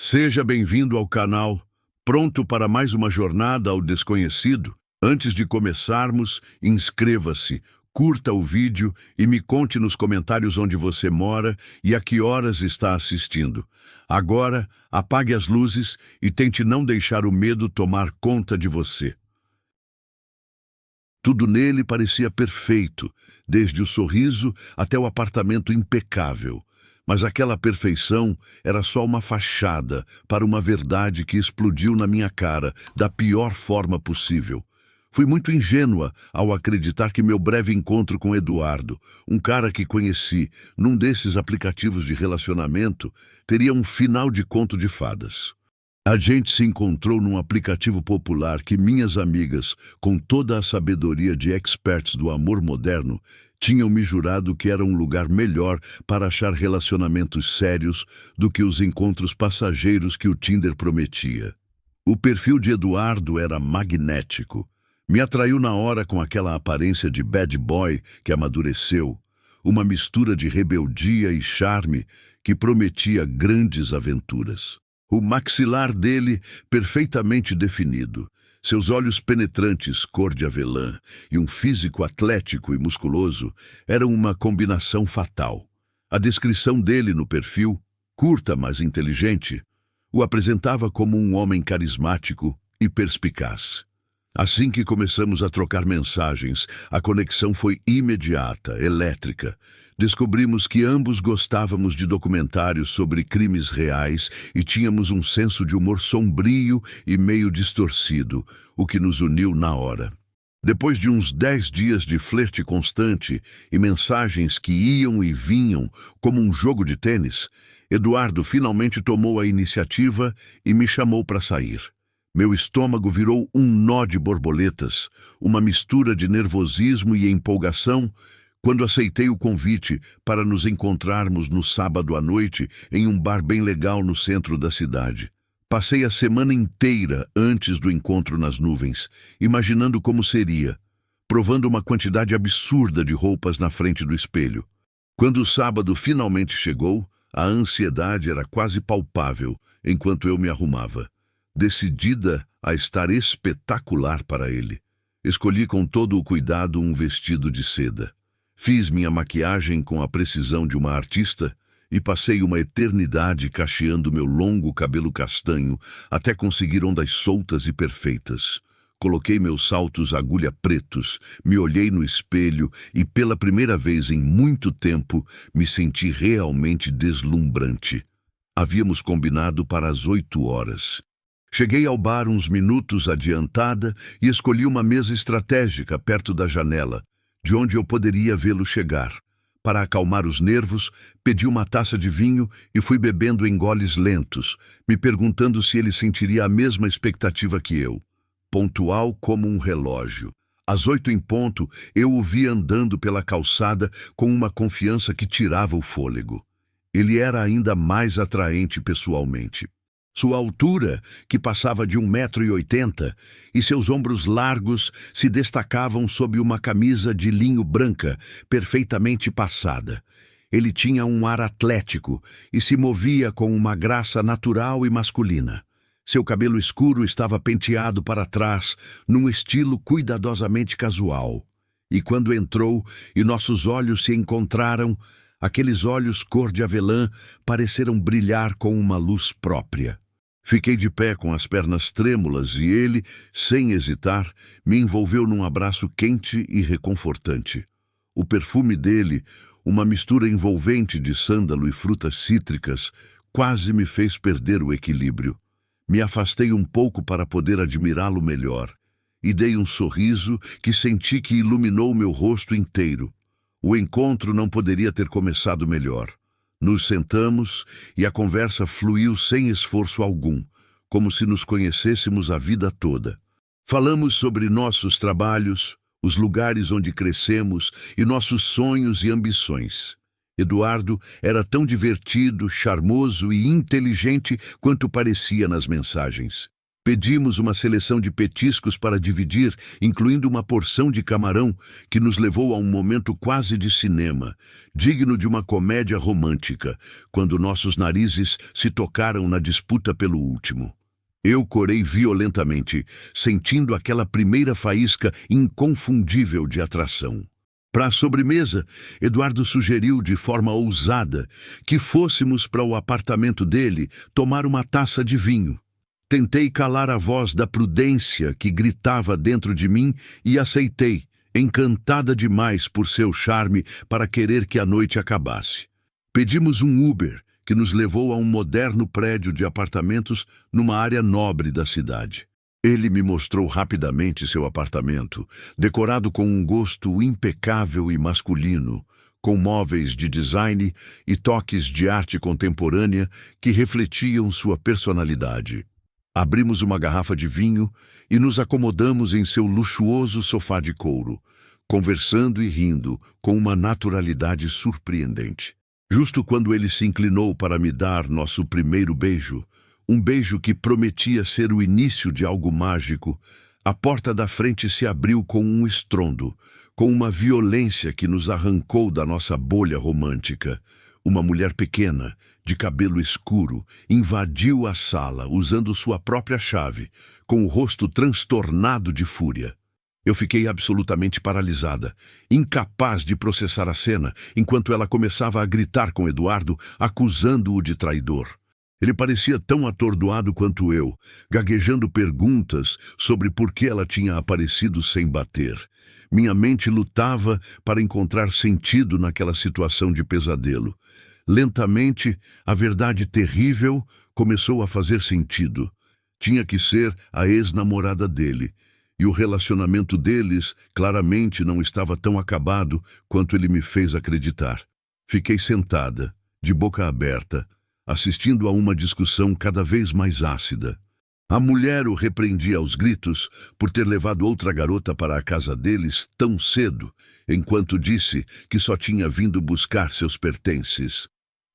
Seja bem-vindo ao canal. Pronto para mais uma jornada ao desconhecido? Antes de começarmos, inscreva-se, curta o vídeo e me conte nos comentários onde você mora e a que horas está assistindo. Agora, apague as luzes e tente não deixar o medo tomar conta de você. Tudo nele parecia perfeito, desde o sorriso até o apartamento impecável. Mas aquela perfeição era só uma fachada para uma verdade que explodiu na minha cara da pior forma possível. Fui muito ingênua ao acreditar que meu breve encontro com Eduardo, um cara que conheci num desses aplicativos de relacionamento, teria um final de conto de fadas. A gente se encontrou num aplicativo popular que minhas amigas, com toda a sabedoria de experts do amor moderno, tinham me jurado que era um lugar melhor para achar relacionamentos sérios do que os encontros passageiros que o Tinder prometia. O perfil de Eduardo era magnético. Me atraiu na hora com aquela aparência de bad boy que amadureceu, uma mistura de rebeldia e charme que prometia grandes aventuras. O maxilar dele perfeitamente definido, seus olhos penetrantes cor de avelã e um físico atlético e musculoso eram uma combinação fatal. A descrição dele no perfil, curta mas inteligente, o apresentava como um homem carismático e perspicaz. Assim que começamos a trocar mensagens, a conexão foi imediata, elétrica. Descobrimos que ambos gostávamos de documentários sobre crimes reais e tínhamos um senso de humor sombrio e meio distorcido, o que nos uniu na hora. Depois de uns 10 dias de flerte constante e mensagens que iam e vinham como um jogo de tênis, Eduardo finalmente tomou a iniciativa e me chamou para sair. Meu estômago virou um nó de borboletas, uma mistura de nervosismo e empolgação, quando aceitei o convite para nos encontrarmos no sábado à noite em um bar bem legal no centro da cidade. Passei a semana inteira antes do encontro nas nuvens, imaginando como seria, provando uma quantidade absurda de roupas na frente do espelho. Quando o sábado finalmente chegou, a ansiedade era quase palpável enquanto eu me arrumava. Decidida a estar espetacular para ele, escolhi com todo o cuidado um vestido de seda. Fiz minha maquiagem com a precisão de uma artista e passei uma eternidade cacheando meu longo cabelo castanho até conseguir ondas soltas e perfeitas. Coloquei meus saltos agulha pretos, me olhei no espelho e pela primeira vez em muito tempo me senti realmente deslumbrante. Havíamos combinado para as 8 horas. Cheguei ao bar uns minutos adiantada e escolhi uma mesa estratégica perto da janela, de onde eu poderia vê-lo chegar. Para acalmar os nervos, pedi uma taça de vinho e fui bebendo em goles lentos, me perguntando se ele sentiria a mesma expectativa que eu. Pontual como um relógio. Às 8 em ponto, eu o vi andando pela calçada com uma confiança que tirava o fôlego. Ele era ainda mais atraente pessoalmente. Sua altura, que passava de 1,80 m, e seus ombros largos se destacavam sob uma camisa de linho branca, perfeitamente passada. Ele tinha um ar atlético e se movia com uma graça natural e masculina. Seu cabelo escuro estava penteado para trás, num estilo cuidadosamente casual. E quando entrou e nossos olhos se encontraram, aqueles olhos cor de avelã pareceram brilhar com uma luz própria. Fiquei de pé com as pernas trêmulas e ele, sem hesitar, me envolveu num abraço quente e reconfortante. O perfume dele, uma mistura envolvente de sândalo e frutas cítricas, quase me fez perder o equilíbrio. Me afastei um pouco para poder admirá-lo melhor e dei um sorriso que senti que iluminou meu rosto inteiro. O encontro não poderia ter começado melhor. Nos sentamos e a conversa fluiu sem esforço algum, como se nos conhecêssemos a vida toda. Falamos sobre nossos trabalhos, os lugares onde crescemos e nossos sonhos e ambições. Eduardo era tão divertido, charmoso e inteligente quanto parecia nas mensagens. Pedimos uma seleção de petiscos para dividir, incluindo uma porção de camarão, que nos levou a um momento quase de cinema, digno de uma comédia romântica, quando nossos narizes se tocaram na disputa pelo último. Eu corei violentamente, sentindo aquela primeira faísca inconfundível de atração. Para a sobremesa, Eduardo sugeriu de forma ousada que fôssemos para o apartamento dele tomar uma taça de vinho. Tentei calar a voz da prudência que gritava dentro de mim e aceitei, encantada demais por seu charme para querer que a noite acabasse. Pedimos um Uber, que nos levou a um moderno prédio de apartamentos numa área nobre da cidade. Ele me mostrou rapidamente seu apartamento, decorado com um gosto impecável e masculino, com móveis de design e toques de arte contemporânea que refletiam sua personalidade. Abrimos uma garrafa de vinho e nos acomodamos em seu luxuoso sofá de couro, conversando e rindo com uma naturalidade surpreendente. Justo quando ele se inclinou para me dar nosso primeiro beijo, um beijo que prometia ser o início de algo mágico, a porta da frente se abriu com um estrondo, com uma violência que nos arrancou da nossa bolha romântica. Uma mulher pequena, de cabelo escuro, invadiu a sala usando sua própria chave, com o rosto transtornado de fúria. Eu fiquei absolutamente paralisada, incapaz de processar a cena, enquanto ela começava a gritar com Eduardo, acusando-o de traidor. Ele parecia tão atordoado quanto eu, gaguejando perguntas sobre por que ela tinha aparecido sem bater. Minha mente lutava para encontrar sentido naquela situação de pesadelo. Lentamente, a verdade terrível começou a fazer sentido. Tinha que ser a ex-namorada dele, e o relacionamento deles claramente não estava tão acabado quanto ele me fez acreditar. Fiquei sentada, de boca aberta, assistindo a uma discussão cada vez mais ácida. A mulher o repreendia aos gritos por ter levado outra garota para a casa deles tão cedo, enquanto disse que só tinha vindo buscar seus pertences.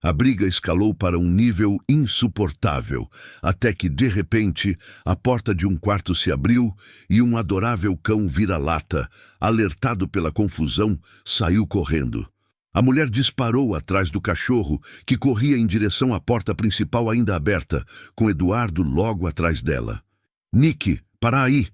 A briga escalou para um nível insuportável, até que, de repente, a porta de um quarto se abriu e um adorável cão vira-lata, alertado pela confusão, saiu correndo. A mulher disparou atrás do cachorro, que corria em direção à porta principal ainda aberta, com Eduardo logo atrás dela. "Nick, para aí!"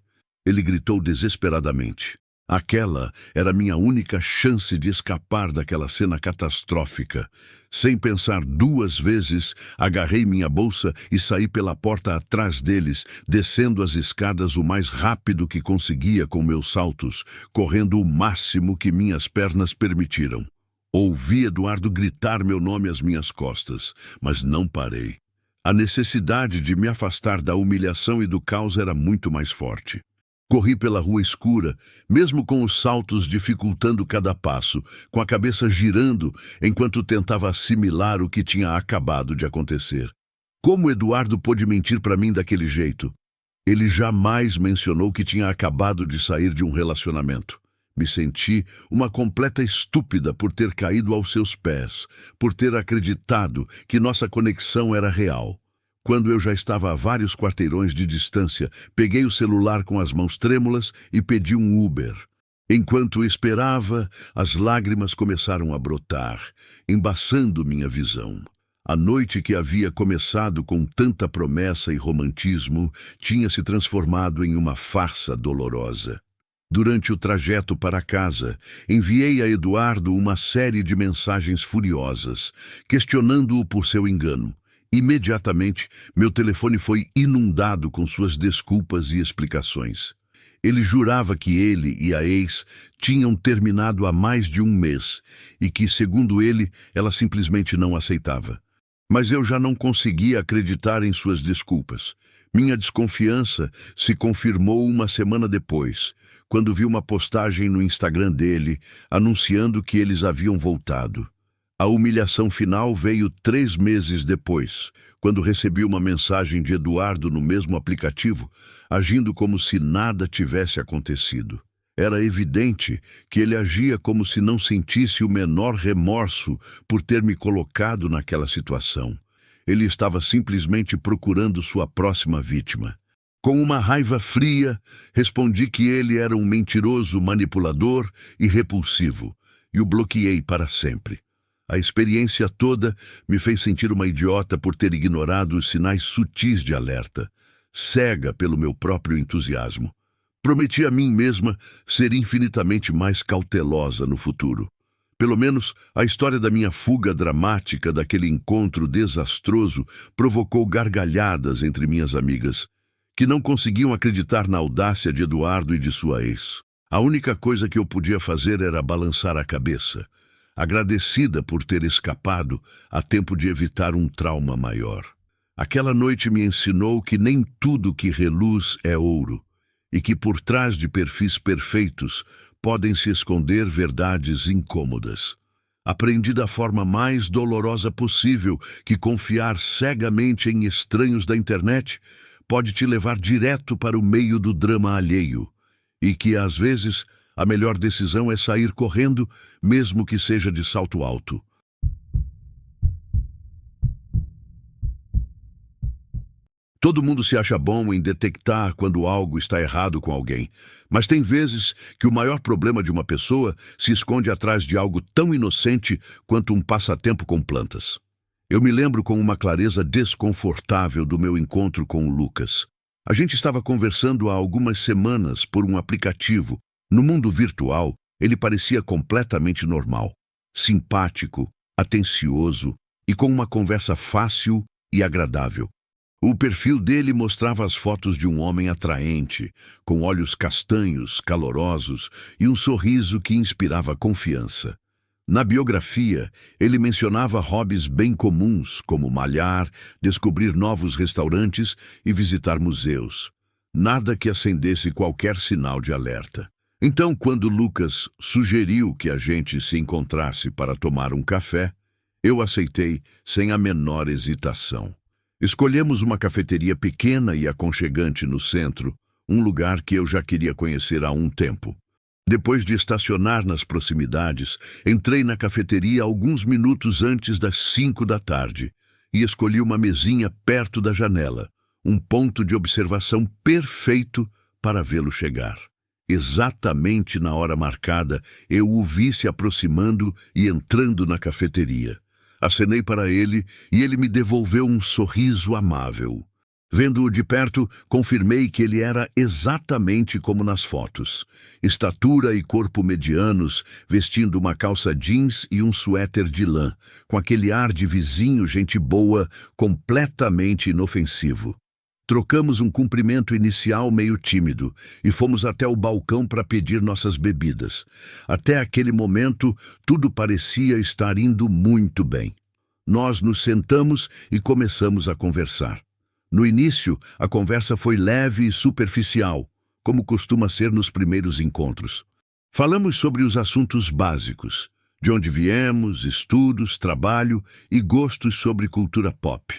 ele gritou desesperadamente. Aquela era minha única chance de escapar daquela cena catastrófica. Sem pensar duas vezes, agarrei minha bolsa e saí pela porta atrás deles, descendo as escadas o mais rápido que conseguia com meus saltos, correndo o máximo que minhas pernas permitiram. Ouvi Eduardo gritar meu nome às minhas costas, mas não parei. A necessidade de me afastar da humilhação e do caos era muito mais forte. Corri pela rua escura, mesmo com os saltos dificultando cada passo, com a cabeça girando enquanto tentava assimilar o que tinha acabado de acontecer. Como Eduardo pôde mentir para mim daquele jeito? Ele jamais mencionou que tinha acabado de sair de um relacionamento. Me senti uma completa estúpida por ter caído aos seus pés, por ter acreditado que nossa conexão era real. Quando eu já estava a vários quarteirões de distância, peguei o celular com as mãos trêmulas e pedi um Uber. Enquanto esperava, as lágrimas começaram a brotar, embaçando minha visão. A noite que havia começado com tanta promessa e romantismo tinha se transformado em uma farsa dolorosa. Durante o trajeto para casa, enviei a Eduardo uma série de mensagens furiosas, questionando-o por seu engano. Imediatamente, meu telefone foi inundado com suas desculpas e explicações. Ele jurava que ele e a ex tinham terminado há mais de um mês e que, segundo ele, ela simplesmente não aceitava. Mas eu já não conseguia acreditar em suas desculpas. Minha desconfiança se confirmou uma semana depois, quando vi uma postagem no Instagram dele anunciando que eles haviam voltado. A humilhação final veio 3 meses depois, quando recebi uma mensagem de Eduardo no mesmo aplicativo, agindo como se nada tivesse acontecido. Era evidente que ele agia como se não sentisse o menor remorso por ter me colocado naquela situação. Ele estava simplesmente procurando sua próxima vítima. Com uma raiva fria, respondi que ele era um mentiroso manipulador e repulsivo, e o bloqueei para sempre. A experiência toda me fez sentir uma idiota por ter ignorado os sinais sutis de alerta, cega pelo meu próprio entusiasmo. Prometi a mim mesma ser infinitamente mais cautelosa no futuro. Pelo menos, a história da minha fuga dramática daquele encontro desastroso provocou gargalhadas entre minhas amigas, que não conseguiam acreditar na audácia de Eduardo e de sua ex. A única coisa que eu podia fazer era balançar a cabeça, agradecida por ter escapado a tempo de evitar um trauma maior. Aquela noite me ensinou que nem tudo que reluz é ouro, e que por trás de perfis perfeitos podem se esconder verdades incômodas. Aprendi da forma mais dolorosa possível que confiar cegamente em estranhos da internet pode te levar direto para o meio do drama alheio, e que, às vezes, a melhor decisão é sair correndo, mesmo que seja de salto alto. Todo mundo se acha bom em detectar quando algo está errado com alguém, mas tem vezes que o maior problema de uma pessoa se esconde atrás de algo tão inocente quanto um passatempo com plantas. Eu me lembro com uma clareza desconfortável do meu encontro com o Lucas. A gente estava conversando há algumas semanas por um aplicativo. No mundo virtual, ele parecia completamente normal, simpático, atencioso e com uma conversa fácil e agradável. O perfil dele mostrava as fotos de um homem atraente, com olhos castanhos, calorosos e um sorriso que inspirava confiança. Na biografia, ele mencionava hobbies bem comuns, como malhar, descobrir novos restaurantes e visitar museus. Nada que acendesse qualquer sinal de alerta. Então, quando Lucas sugeriu que a gente se encontrasse para tomar um café, eu aceitei sem a menor hesitação. Escolhemos uma cafeteria pequena e aconchegante no centro, um lugar que eu já queria conhecer há um tempo. Depois de estacionar nas proximidades, entrei na cafeteria alguns minutos antes das 5 da tarde e escolhi uma mesinha perto da janela, um ponto de observação perfeito para vê-lo chegar. Exatamente na hora marcada, eu o vi se aproximando e entrando na cafeteria. Acenei para ele e ele me devolveu um sorriso amável. Vendo-o de perto, confirmei que ele era exatamente como nas fotos. Estatura e corpo medianos, vestindo uma calça jeans e um suéter de lã, com aquele ar de vizinho gente boa, completamente inofensivo. Trocamos um cumprimento inicial meio tímido e fomos até o balcão para pedir nossas bebidas. Até aquele momento, tudo parecia estar indo muito bem. Nós nos sentamos e começamos a conversar. No início, a conversa foi leve e superficial, como costuma ser nos primeiros encontros. Falamos sobre os assuntos básicos, de onde viemos, estudos, trabalho e gostos sobre cultura pop.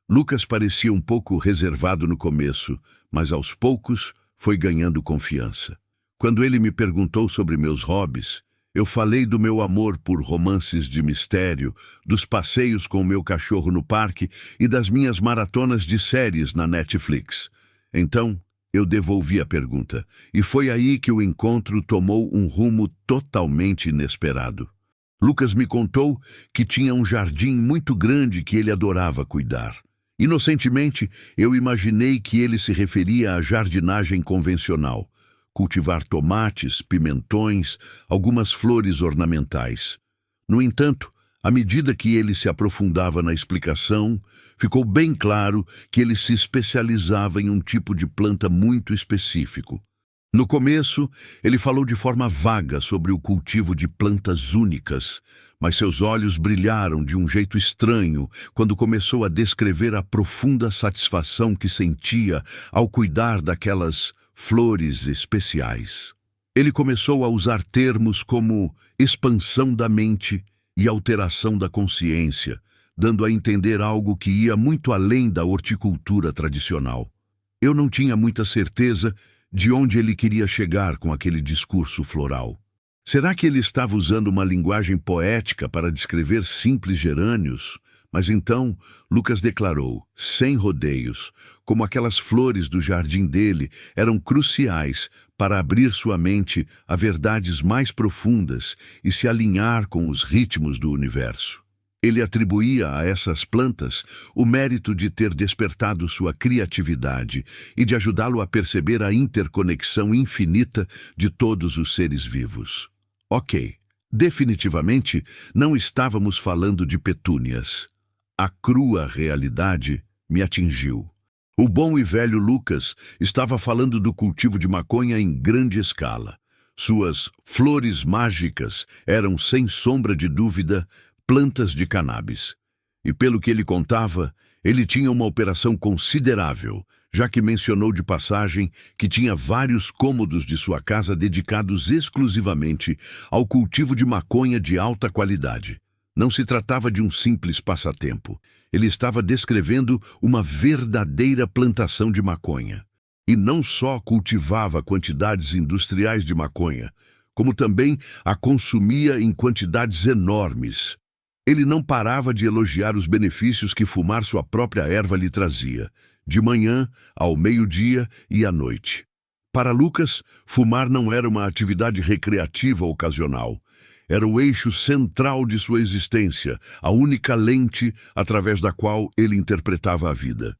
Lucas parecia um pouco reservado no começo, mas aos poucos foi ganhando confiança. Quando ele me perguntou sobre meus hobbies, eu falei do meu amor por romances de mistério, dos passeios com o meu cachorro no parque e das minhas maratonas de séries na Netflix. Então, eu devolvi a pergunta, e foi aí que o encontro tomou um rumo totalmente inesperado. Lucas me contou que tinha um jardim muito grande que ele adorava cuidar. Inocentemente, eu imaginei que ele se referia à jardinagem convencional, cultivar tomates, pimentões, algumas flores ornamentais. No entanto, à medida que ele se aprofundava na explicação, ficou bem claro que ele se especializava em um tipo de planta muito específico. No começo, ele falou de forma vaga sobre o cultivo de plantas únicas, mas seus olhos brilharam de um jeito estranho quando começou a descrever a profunda satisfação que sentia ao cuidar daquelas flores especiais. Ele começou a usar termos como expansão da mente e alteração da consciência, dando a entender algo que ia muito além da horticultura tradicional. Eu não tinha muita certeza de onde ele queria chegar com aquele discurso floral. Será que ele estava usando uma linguagem poética para descrever simples gerânios, Mas então Lucas declarou, sem rodeios, como aquelas flores do jardim dele eram cruciais para abrir sua mente a verdades mais profundas e se alinhar com os ritmos do universo. Ele atribuía a essas plantas o mérito de ter despertado sua criatividade e de ajudá-lo a perceber a interconexão infinita de todos os seres vivos. Ok, definitivamente não estávamos falando de petúnias. A crua realidade me atingiu. O bom e velho Lucas estava falando do cultivo de maconha em grande escala. Suas flores mágicas eram, sem sombra de dúvida, plantas de cannabis. E pelo que ele contava, ele tinha uma operação considerável, já que mencionou de passagem que tinha vários cômodos de sua casa dedicados exclusivamente ao cultivo de maconha de alta qualidade. Não se tratava de um simples passatempo. Ele estava descrevendo uma verdadeira plantação de maconha. E não só cultivava quantidades industriais de maconha, como também a consumia em quantidades enormes. Ele não parava de elogiar os benefícios que fumar sua própria erva lhe trazia, de manhã, ao meio-dia e à noite. Para Lucas, fumar não era uma atividade recreativa ocasional. Era o eixo central de sua existência, a única lente através da qual ele interpretava a vida.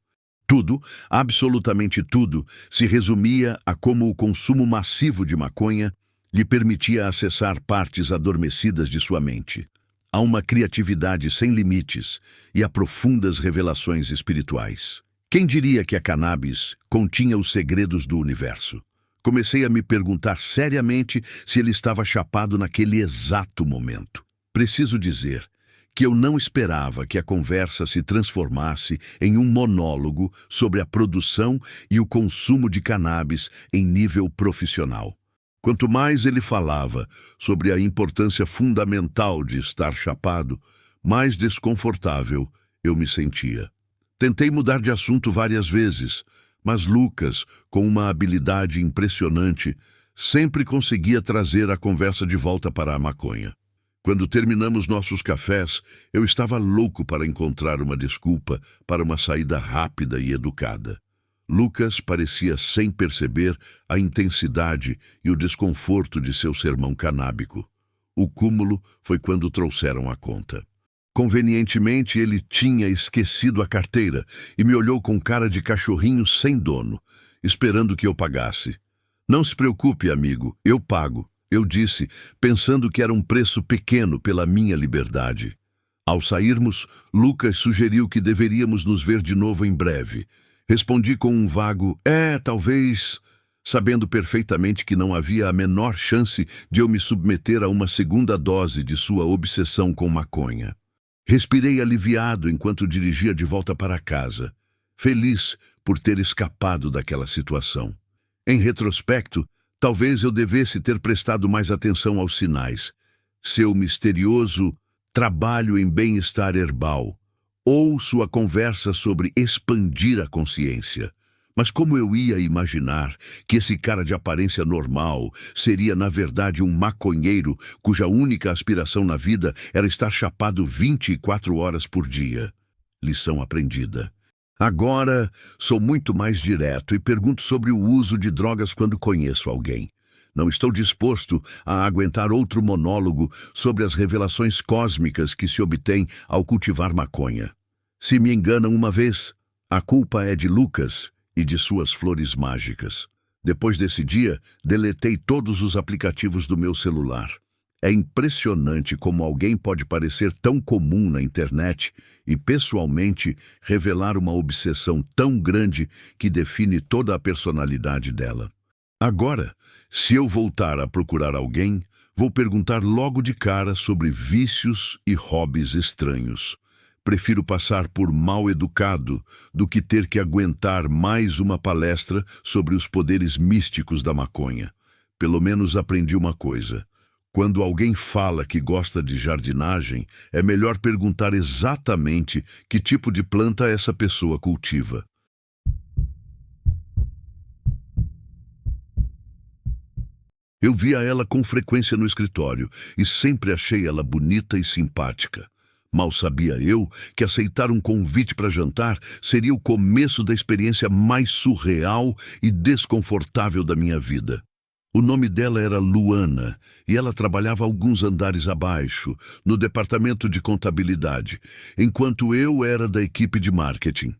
Tudo, absolutamente tudo, se resumia a como o consumo massivo de maconha lhe permitia acessar partes adormecidas de sua mente. Há uma criatividade sem limites e a profundas revelações espirituais. Quem diria que a cannabis continha os segredos do universo? Comecei a me perguntar seriamente se ele estava chapado naquele exato momento. Preciso dizer que eu não esperava que a conversa se transformasse em um monólogo sobre a produção e o consumo de cannabis em nível profissional. Quanto mais ele falava sobre a importância fundamental de estar chapado, mais desconfortável eu me sentia. Tentei mudar de assunto várias vezes, mas Lucas, com uma habilidade impressionante, sempre conseguia trazer a conversa de volta para a maconha. Quando terminamos nossos cafés, eu estava louco para encontrar uma desculpa para uma saída rápida e educada. Lucas parecia sem perceber a intensidade e o desconforto de seu sermão canábico. O cúmulo foi quando trouxeram a conta. Convenientemente, ele tinha esquecido a carteira e me olhou com cara de cachorrinho sem dono, esperando que eu pagasse. Não se preocupe, amigo, eu pago, eu disse, pensando que era um preço pequeno pela minha liberdade. Ao sairmos, Lucas sugeriu que deveríamos nos ver de novo em breve. Respondi com um vago, talvez, sabendo perfeitamente que não havia a menor chance de eu me submeter a uma segunda dose de sua obsessão com maconha. Respirei aliviado enquanto dirigia de volta para casa, feliz por ter escapado daquela situação. Em retrospecto, talvez eu devesse ter prestado mais atenção aos sinais. Seu misterioso trabalho em bem-estar herbal, ou sua conversa sobre expandir a consciência. Mas como eu ia imaginar que esse cara de aparência normal seria, na verdade, um maconheiro cuja única aspiração na vida era estar chapado 24 horas por dia? Lição aprendida. Agora, sou muito mais direto e pergunto sobre o uso de drogas quando conheço alguém. Não estou disposto a aguentar outro monólogo sobre as revelações cósmicas que se obtêm ao cultivar maconha. Se me enganam uma vez, a culpa é de Lucas e de suas flores mágicas. Depois desse dia, deletei todos os aplicativos do meu celular. É impressionante como alguém pode parecer tão comum na internet e, pessoalmente, revelar uma obsessão tão grande que define toda a personalidade dela. Agora, se eu voltar a procurar alguém, vou perguntar logo de cara sobre vícios e hobbies estranhos. Prefiro passar por mal educado do que ter que aguentar mais uma palestra sobre os poderes místicos da maconha. Pelo menos aprendi uma coisa. Quando alguém fala que gosta de jardinagem, é melhor perguntar exatamente que tipo de planta essa pessoa cultiva. Eu via ela com frequência no escritório e sempre achei ela bonita e simpática. Mal sabia eu que aceitar um convite para jantar seria o começo da experiência mais surreal e desconfortável da minha vida. O nome dela era Luana e ela trabalhava alguns andares abaixo, no departamento de contabilidade, enquanto eu era da equipe de marketing.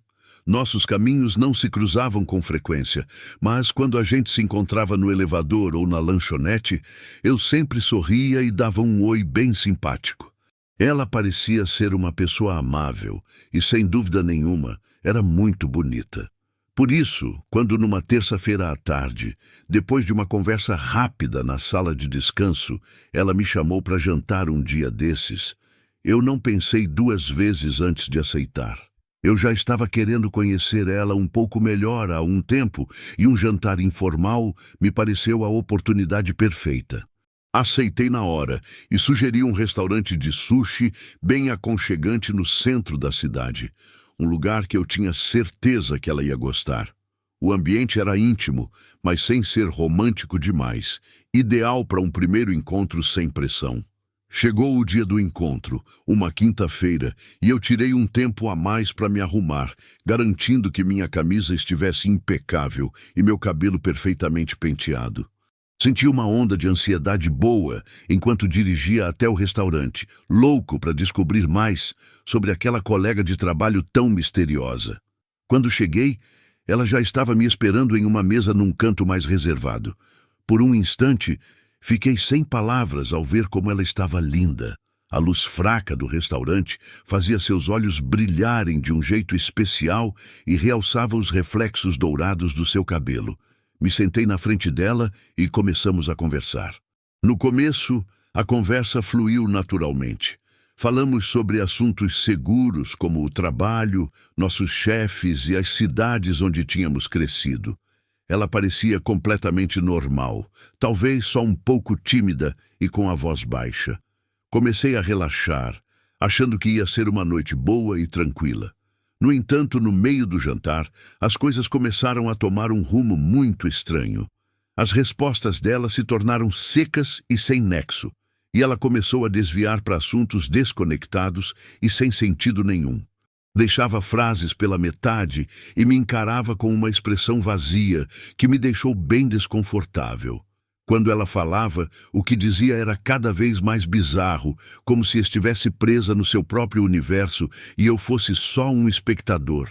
Nossos caminhos não se cruzavam com frequência, mas quando a gente se encontrava no elevador ou na lanchonete, eu sempre sorria e dava um oi bem simpático. Ela parecia ser uma pessoa amável e, sem dúvida nenhuma, era muito bonita. Por isso, quando numa terça-feira à tarde, depois de uma conversa rápida na sala de descanso, ela me chamou para jantar um dia desses, eu não pensei duas vezes antes de aceitar. Eu já estava querendo conhecer ela um pouco melhor há um tempo e um jantar informal me pareceu a oportunidade perfeita. Aceitei na hora e sugeri um restaurante de sushi bem aconchegante no centro da cidade, um lugar que eu tinha certeza que ela ia gostar. O ambiente era íntimo, mas sem ser romântico demais, ideal para um primeiro encontro sem pressão. Chegou o dia do encontro, uma quinta-feira, e eu tirei um tempo a mais para me arrumar, garantindo que minha camisa estivesse impecável e meu cabelo perfeitamente penteado. Senti uma onda de ansiedade boa enquanto dirigia até o restaurante, louco para descobrir mais sobre aquela colega de trabalho tão misteriosa. Quando cheguei, ela já estava me esperando em uma mesa num canto mais reservado. Por um instante, fiquei sem palavras ao ver como ela estava linda. A luz fraca do restaurante fazia seus olhos brilharem de um jeito especial e realçava os reflexos dourados do seu cabelo. Me sentei na frente dela e começamos a conversar. No começo, a conversa fluiu naturalmente. Falamos sobre assuntos seguros como o trabalho, nossos chefes e as cidades onde tínhamos crescido. Ela parecia completamente normal, talvez só um pouco tímida e com a voz baixa. Comecei a relaxar, achando que ia ser uma noite boa e tranquila. No entanto, no meio do jantar, as coisas começaram a tomar um rumo muito estranho. As respostas dela se tornaram secas e sem nexo, e ela começou a desviar para assuntos desconectados e sem sentido nenhum. Deixava frases pela metade e me encarava com uma expressão vazia que me deixou bem desconfortável. Quando ela falava, o que dizia era cada vez mais bizarro, como se estivesse presa no seu próprio universo e eu fosse só um espectador.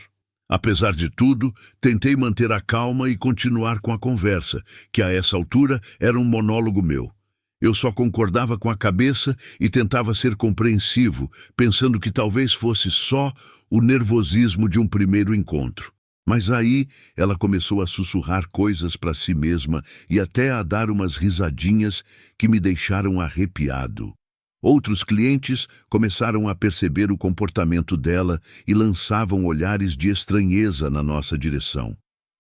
Apesar de tudo, tentei manter a calma e continuar com a conversa, que a essa altura era um monólogo meu. Eu só concordava com a cabeça e tentava ser compreensivo, pensando que talvez fosse só o nervosismo de um primeiro encontro. Mas aí ela começou a sussurrar coisas para si mesma e até a dar umas risadinhas que me deixaram arrepiado. Outros clientes começaram a perceber o comportamento dela e lançavam olhares de estranheza na nossa direção.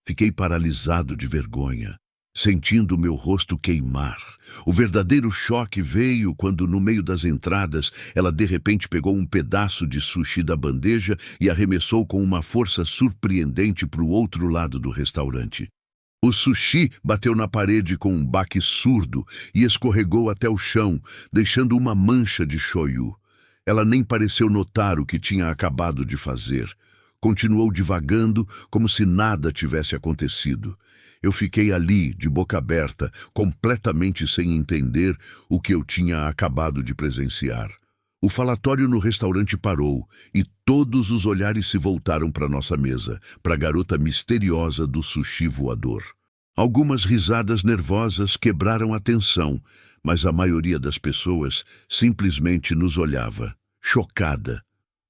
Fiquei paralisado de vergonha, sentindo meu rosto queimar. O verdadeiro choque veio quando, no meio das entradas, ela de repente pegou um pedaço de sushi da bandeja e arremessou com uma força surpreendente para o outro lado do restaurante. O sushi bateu na parede com um baque surdo e escorregou até o chão, deixando uma mancha de shoyu. Ela nem pareceu notar o que tinha acabado de fazer. Continuou divagando como se nada tivesse acontecido. Eu fiquei ali, de boca aberta, completamente sem entender o que eu tinha acabado de presenciar. O falatório no restaurante parou e todos os olhares se voltaram para nossa mesa, para a garota misteriosa do sushi voador. Algumas risadas nervosas quebraram a tensão, mas a maioria das pessoas simplesmente nos olhava, chocada.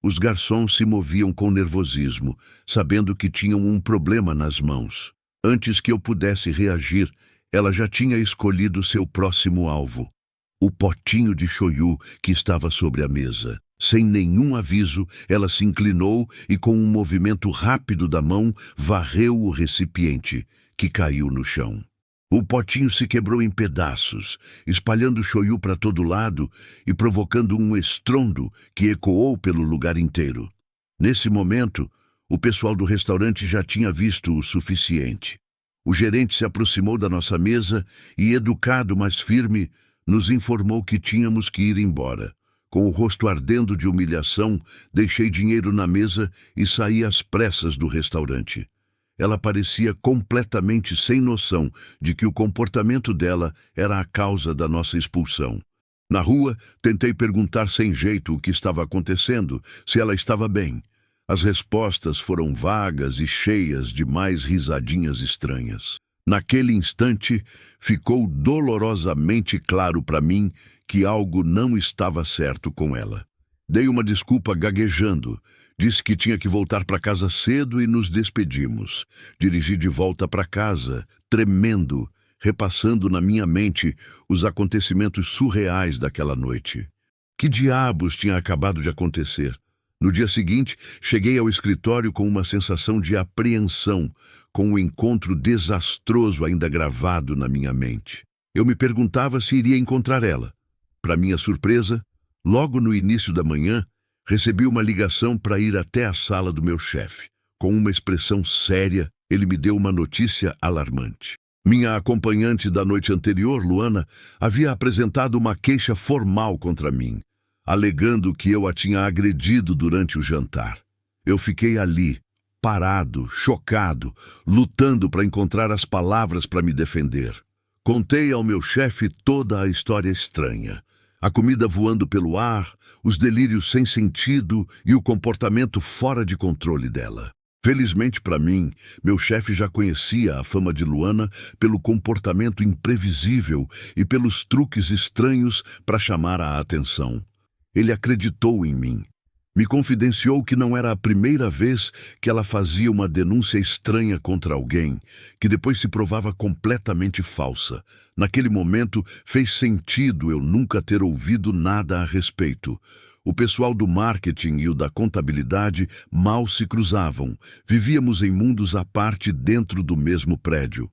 Os garçons se moviam com nervosismo, sabendo que tinham um problema nas mãos. Antes que eu pudesse reagir, ela já tinha escolhido seu próximo alvo. O potinho de shoyu que estava sobre a mesa. Sem nenhum aviso, ela se inclinou e com um movimento rápido da mão, varreu o recipiente, que caiu no chão. O potinho se quebrou em pedaços, espalhando shoyu para todo lado e provocando um estrondo que ecoou pelo lugar inteiro. Nesse momento, o pessoal do restaurante já tinha visto o suficiente. O gerente se aproximou da nossa mesa e, educado, mas firme, nos informou que tínhamos que ir embora. Com o rosto ardendo de humilhação, deixei dinheiro na mesa e saí às pressas do restaurante. Ela parecia completamente sem noção de que o comportamento dela era a causa da nossa expulsão. Na rua, tentei perguntar sem jeito o que estava acontecendo, se ela estava bem. As respostas foram vagas e cheias de mais risadinhas estranhas. Naquele instante, ficou dolorosamente claro para mim que algo não estava certo com ela. Dei uma desculpa gaguejando. Disse que tinha que voltar para casa cedo e nos despedimos. Dirigi de volta para casa, tremendo, repassando na minha mente os acontecimentos surreais daquela noite. Que diabos tinha acabado de acontecer? No dia seguinte, cheguei ao escritório com uma sensação de apreensão, com o encontro desastroso ainda gravado na minha mente. Eu me perguntava se iria encontrar ela. Para minha surpresa, logo no início da manhã, recebi uma ligação para ir até a sala do meu chefe. Com uma expressão séria, ele me deu uma notícia alarmante. Minha acompanhante da noite anterior, Luana, havia apresentado uma queixa formal contra mim, alegando que eu a tinha agredido durante o jantar. Eu fiquei ali, parado, chocado, lutando para encontrar as palavras para me defender. Contei ao meu chefe toda a história estranha. A comida voando pelo ar, os delírios sem sentido e o comportamento fora de controle dela. Felizmente para mim, meu chefe já conhecia a fama de Luana pelo comportamento imprevisível e pelos truques estranhos para chamar a atenção. Ele acreditou em mim. Me confidenciou que não era a primeira vez que ela fazia uma denúncia estranha contra alguém, que depois se provava completamente falsa. Naquele momento, fez sentido eu nunca ter ouvido nada a respeito. O pessoal do marketing e o da contabilidade mal se cruzavam. Vivíamos em mundos à parte dentro do mesmo prédio.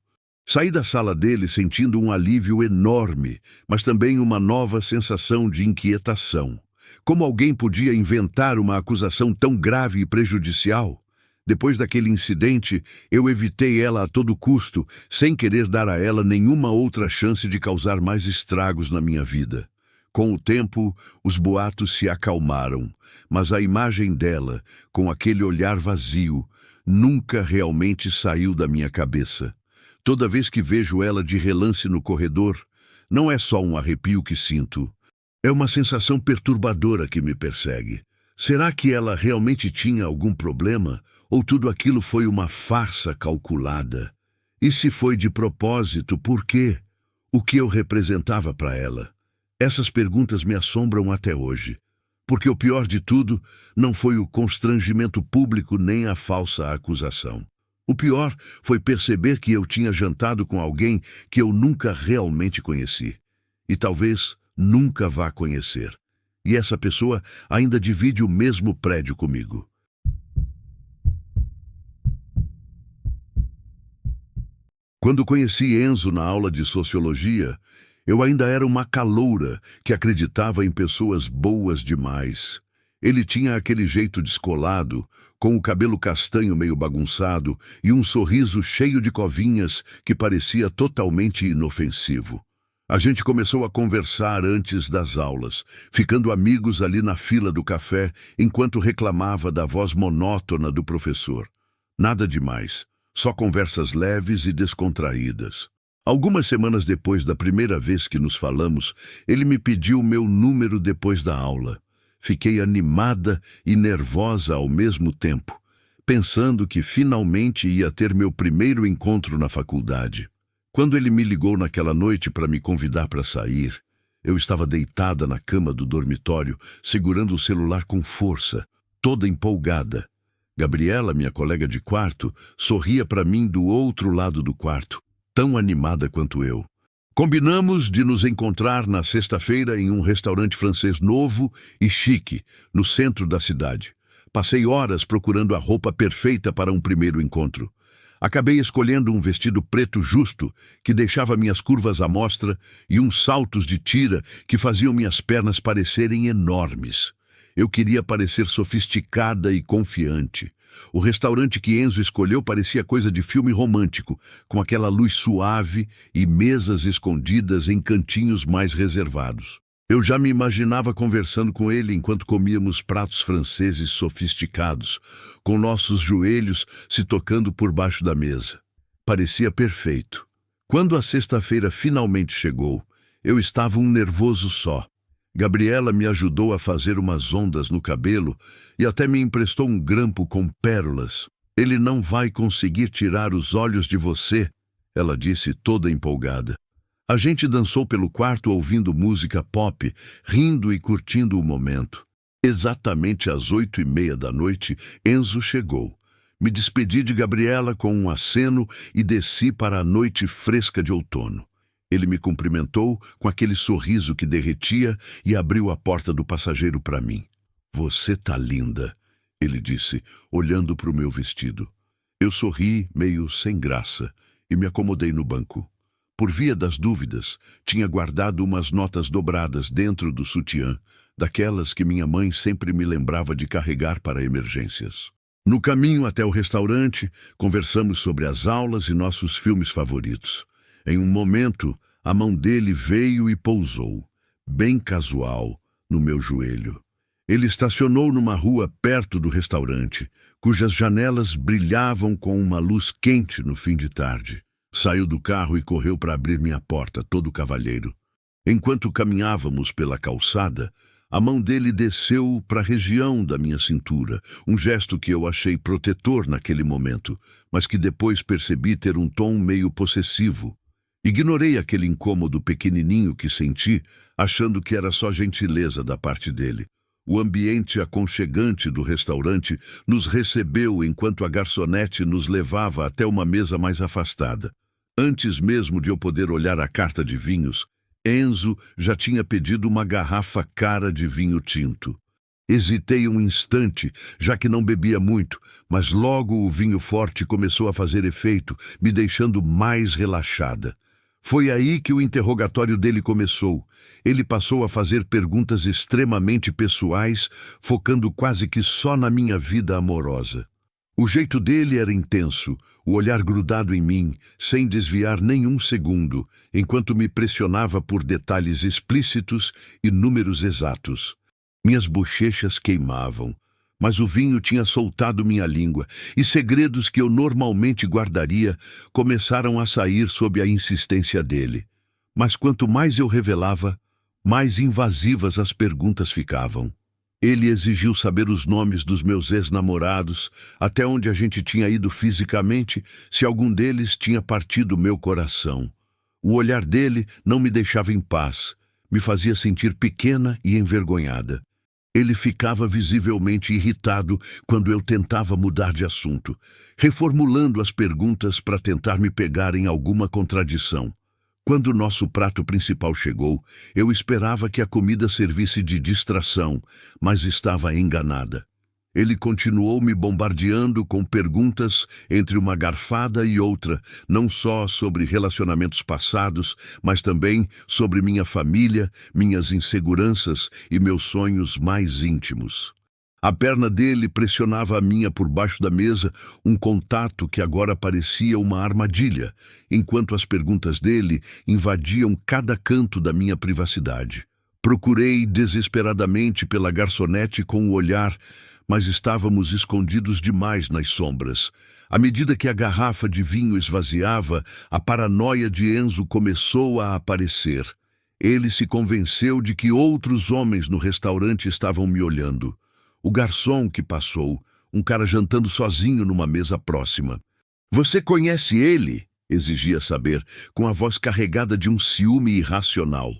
Saí da sala dele sentindo um alívio enorme, mas também uma nova sensação de inquietação. Como alguém podia inventar uma acusação tão grave e prejudicial? Depois daquele incidente, eu evitei ela a todo custo, sem querer dar a ela nenhuma outra chance de causar mais estragos na minha vida. Com o tempo, os boatos se acalmaram, mas a imagem dela, com aquele olhar vazio, nunca realmente saiu da minha cabeça. Toda vez que vejo ela de relance no corredor, não é só um arrepio que sinto. É uma sensação perturbadora que me persegue. Será que ela realmente tinha algum problema? Ou tudo aquilo foi uma farsa calculada? E se foi de propósito, por quê? O que eu representava para ela? Essas perguntas me assombram até hoje. Porque o pior de tudo não foi o constrangimento público nem a falsa acusação. O pior foi perceber que eu tinha jantado com alguém que eu nunca realmente conheci. E talvez nunca vá conhecer. E essa pessoa ainda divide o mesmo prédio comigo. Quando conheci Enzo na aula de sociologia, eu ainda era uma caloura que acreditava em pessoas boas demais. Ele tinha aquele jeito descolado, com o cabelo castanho meio bagunçado e um sorriso cheio de covinhas que parecia totalmente inofensivo. A gente começou a conversar antes das aulas, ficando amigos ali na fila do café, enquanto reclamava da voz monótona do professor. Nada demais, só conversas leves e descontraídas. Algumas semanas depois da primeira vez que nos falamos, ele me pediu meu número depois da aula. Fiquei animada e nervosa ao mesmo tempo, pensando que finalmente ia ter meu primeiro encontro na faculdade. Quando ele me ligou naquela noite para me convidar para sair, eu estava deitada na cama do dormitório, segurando o celular com força, toda empolgada. Gabriela, minha colega de quarto, sorria para mim do outro lado do quarto, tão animada quanto eu. Combinamos de nos encontrar na sexta-feira em um restaurante francês novo e chique, no centro da cidade. Passei horas procurando a roupa perfeita para um primeiro encontro. Acabei escolhendo um vestido preto justo, que deixava minhas curvas à mostra, e uns saltos de tira que faziam minhas pernas parecerem enormes. Eu queria parecer sofisticada e confiante. O restaurante que Enzo escolheu parecia coisa de filme romântico, com aquela luz suave e mesas escondidas em cantinhos mais reservados. Eu já me imaginava conversando com ele enquanto comíamos pratos franceses sofisticados, com nossos joelhos se tocando por baixo da mesa. Parecia perfeito. Quando a sexta-feira finalmente chegou, eu estava um nervoso só. Gabriela me ajudou a fazer umas ondas no cabelo e até me emprestou um grampo com pérolas. Ele não vai conseguir tirar os olhos de você, ela disse toda empolgada. A gente dançou pelo quarto ouvindo música pop, rindo e curtindo o momento. Exatamente às 8:30 da noite, Enzo chegou. Me despedi de Gabriela com um aceno e desci para a noite fresca de outono. Ele me cumprimentou com aquele sorriso que derretia e abriu a porta do passageiro para mim. "Você tá linda", ele disse, olhando para o meu vestido. Eu sorri, meio sem graça, e me acomodei no banco. Por via das dúvidas, tinha guardado umas notas dobradas dentro do sutiã, daquelas que minha mãe sempre me lembrava de carregar para emergências. No caminho até o restaurante, conversamos sobre as aulas e nossos filmes favoritos. Em um momento, a mão dele veio e pousou, bem casual, no meu joelho. Ele estacionou numa rua perto do restaurante, cujas janelas brilhavam com uma luz quente no fim de tarde. Saiu do carro e correu para abrir minha porta, todo cavalheiro. Enquanto caminhávamos pela calçada, a mão dele desceu para a região da minha cintura, um gesto que eu achei protetor naquele momento, mas que depois percebi ter um tom meio possessivo. Ignorei aquele incômodo pequenininho que senti, achando que era só gentileza da parte dele. O ambiente aconchegante do restaurante nos recebeu enquanto a garçonete nos levava até uma mesa mais afastada. Antes mesmo de eu poder olhar a carta de vinhos, Enzo já tinha pedido uma garrafa cara de vinho tinto. Hesitei um instante, já que não bebia muito, mas logo o vinho forte começou a fazer efeito, me deixando mais relaxada. Foi aí que o interrogatório dele começou. Ele passou a fazer perguntas extremamente pessoais, focando quase que só na minha vida amorosa. O jeito dele era intenso, o olhar grudado em mim, sem desviar nenhum segundo, enquanto me pressionava por detalhes explícitos e números exatos. Minhas bochechas queimavam, mas o vinho tinha soltado minha língua, e segredos que eu normalmente guardaria começaram a sair sob a insistência dele. Mas quanto mais eu revelava, mais invasivas as perguntas ficavam. Ele exigiu saber os nomes dos meus ex-namorados, até onde a gente tinha ido fisicamente, se algum deles tinha partido meu coração. O olhar dele não me deixava em paz, me fazia sentir pequena e envergonhada. Ele ficava visivelmente irritado quando eu tentava mudar de assunto, reformulando as perguntas para tentar me pegar em alguma contradição. Quando nosso prato principal chegou, eu esperava que a comida servisse de distração, mas estava enganada. Ele continuou me bombardeando com perguntas entre uma garfada e outra, não só sobre relacionamentos passados, mas também sobre minha família, minhas inseguranças e meus sonhos mais íntimos. A perna dele pressionava a minha por baixo da mesa, um contato que agora parecia uma armadilha, enquanto as perguntas dele invadiam cada canto da minha privacidade. Procurei desesperadamente pela garçonete com o olhar, mas estávamos escondidos demais nas sombras. À medida que a garrafa de vinho esvaziava, a paranoia de Enzo começou a aparecer. Ele se convenceu de que outros homens no restaurante estavam me olhando. O garçom que passou, um cara jantando sozinho numa mesa próxima. "Você conhece ele?" exigia saber, com a voz carregada de um ciúme irracional.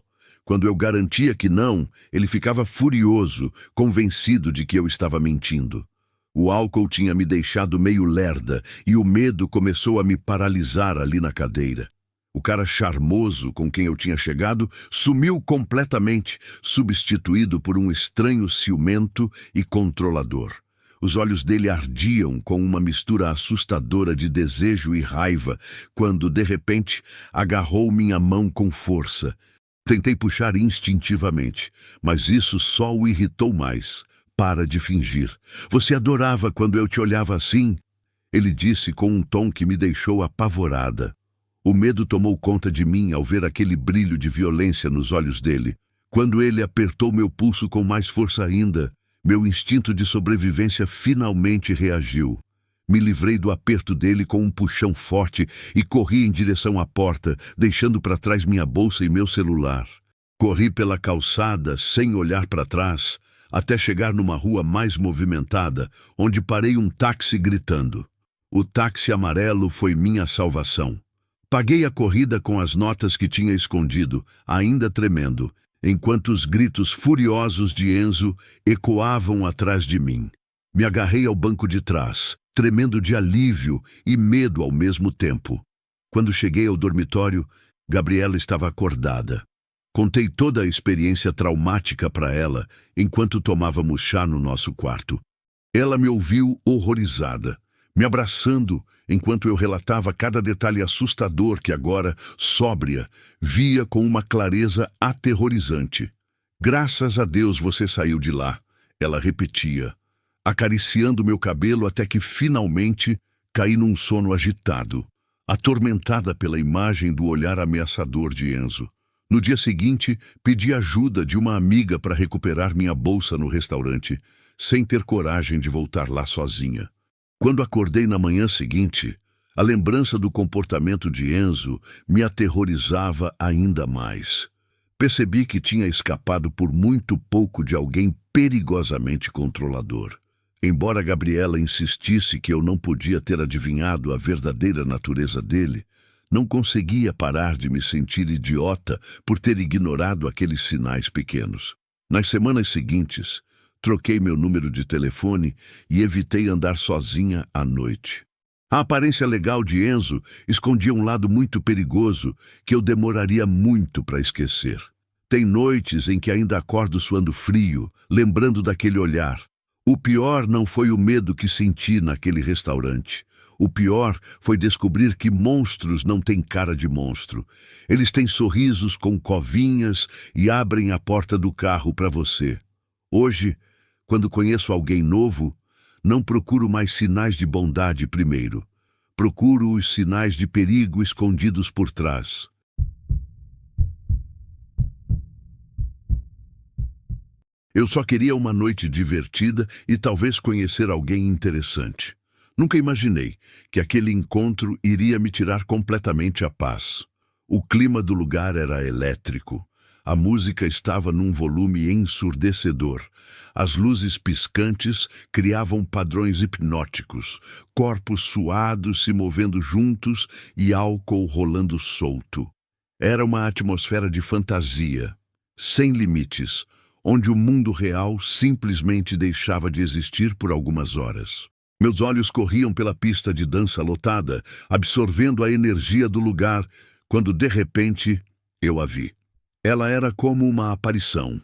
Quando eu garantia que não, ele ficava furioso, convencido de que eu estava mentindo. O álcool tinha me deixado meio lerda e o medo começou a me paralisar ali na cadeira. O cara charmoso com quem eu tinha chegado sumiu completamente, substituído por um estranho ciumento e controlador. Os olhos dele ardiam com uma mistura assustadora de desejo e raiva, quando, de repente, agarrou minha mão com força. Tentei puxar instintivamente, mas isso só o irritou mais. "Para de fingir. Você adorava quando eu te olhava assim?" Ele disse com um tom que me deixou apavorada. O medo tomou conta de mim ao ver aquele brilho de violência nos olhos dele. Quando ele apertou meu pulso com mais força ainda, meu instinto de sobrevivência finalmente reagiu. Me livrei do aperto dele com um puxão forte e corri em direção à porta, deixando para trás minha bolsa e meu celular. Corri pela calçada, sem olhar para trás, até chegar numa rua mais movimentada, onde parei um táxi gritando. O táxi amarelo foi minha salvação. Paguei a corrida com as notas que tinha escondido, ainda tremendo, enquanto os gritos furiosos de Enzo ecoavam atrás de mim. Me agarrei ao banco de trás, tremendo de alívio e medo ao mesmo tempo. Quando cheguei ao dormitório, Gabriela estava acordada. Contei toda a experiência traumática para ela enquanto tomávamos chá no nosso quarto. Ela me ouviu horrorizada, me abraçando enquanto eu relatava cada detalhe assustador que agora, sóbria, via com uma clareza aterrorizante. "Graças a Deus você saiu de lá", ela repetia, acariciando meu cabelo até que finalmente caí num sono agitado, atormentada pela imagem do olhar ameaçador de Enzo. No dia seguinte, pedi ajuda de uma amiga para recuperar minha bolsa no restaurante, sem ter coragem de voltar lá sozinha. Quando acordei na manhã seguinte, a lembrança do comportamento de Enzo me aterrorizava ainda mais. Percebi que tinha escapado por muito pouco de alguém perigosamente controlador. Embora Gabriela insistisse que eu não podia ter adivinhado a verdadeira natureza dele, não conseguia parar de me sentir idiota por ter ignorado aqueles sinais pequenos. Nas semanas seguintes, troquei meu número de telefone e evitei andar sozinha à noite. A aparência legal de Enzo escondia um lado muito perigoso que eu demoraria muito para esquecer. Tem noites em que ainda acordo suando frio, lembrando daquele olhar. O pior não foi o medo que senti naquele restaurante. O pior foi descobrir que monstros não têm cara de monstro. Eles têm sorrisos com covinhas e abrem a porta do carro para você. Hoje, quando conheço alguém novo, não procuro mais sinais de bondade primeiro. Procuro os sinais de perigo escondidos por trás. Eu só queria uma noite divertida e talvez conhecer alguém interessante. Nunca imaginei que aquele encontro iria me tirar completamente a paz. O clima do lugar era elétrico. A música estava num volume ensurdecedor. As luzes piscantes criavam padrões hipnóticos, corpos suados se movendo juntos e álcool rolando solto. Era uma atmosfera de fantasia, sem limites, onde o mundo real simplesmente deixava de existir por algumas horas. Meus olhos corriam pela pista de dança lotada, absorvendo a energia do lugar, quando de repente eu a vi. Ela era como uma aparição.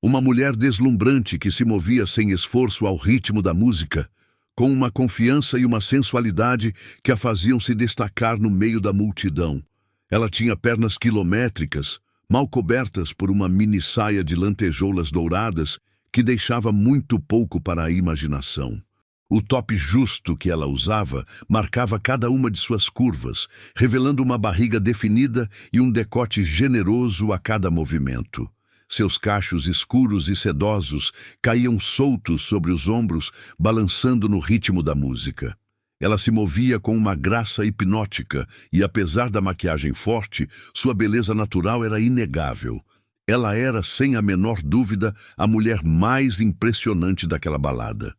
Uma mulher deslumbrante que se movia sem esforço ao ritmo da música, com uma confiança e uma sensualidade que a faziam se destacar no meio da multidão. Ela tinha pernas quilométricas, mal cobertas por uma mini saia de lantejoulas douradas que deixava muito pouco para a imaginação. O top justo que ela usava marcava cada uma de suas curvas, revelando uma barriga definida e um decote generoso a cada movimento. Seus cachos escuros e sedosos caíam soltos sobre os ombros, balançando no ritmo da música. Ela se movia com uma graça hipnótica e, apesar da maquiagem forte, sua beleza natural era inegável. Ela era, sem a menor dúvida, a mulher mais impressionante daquela balada.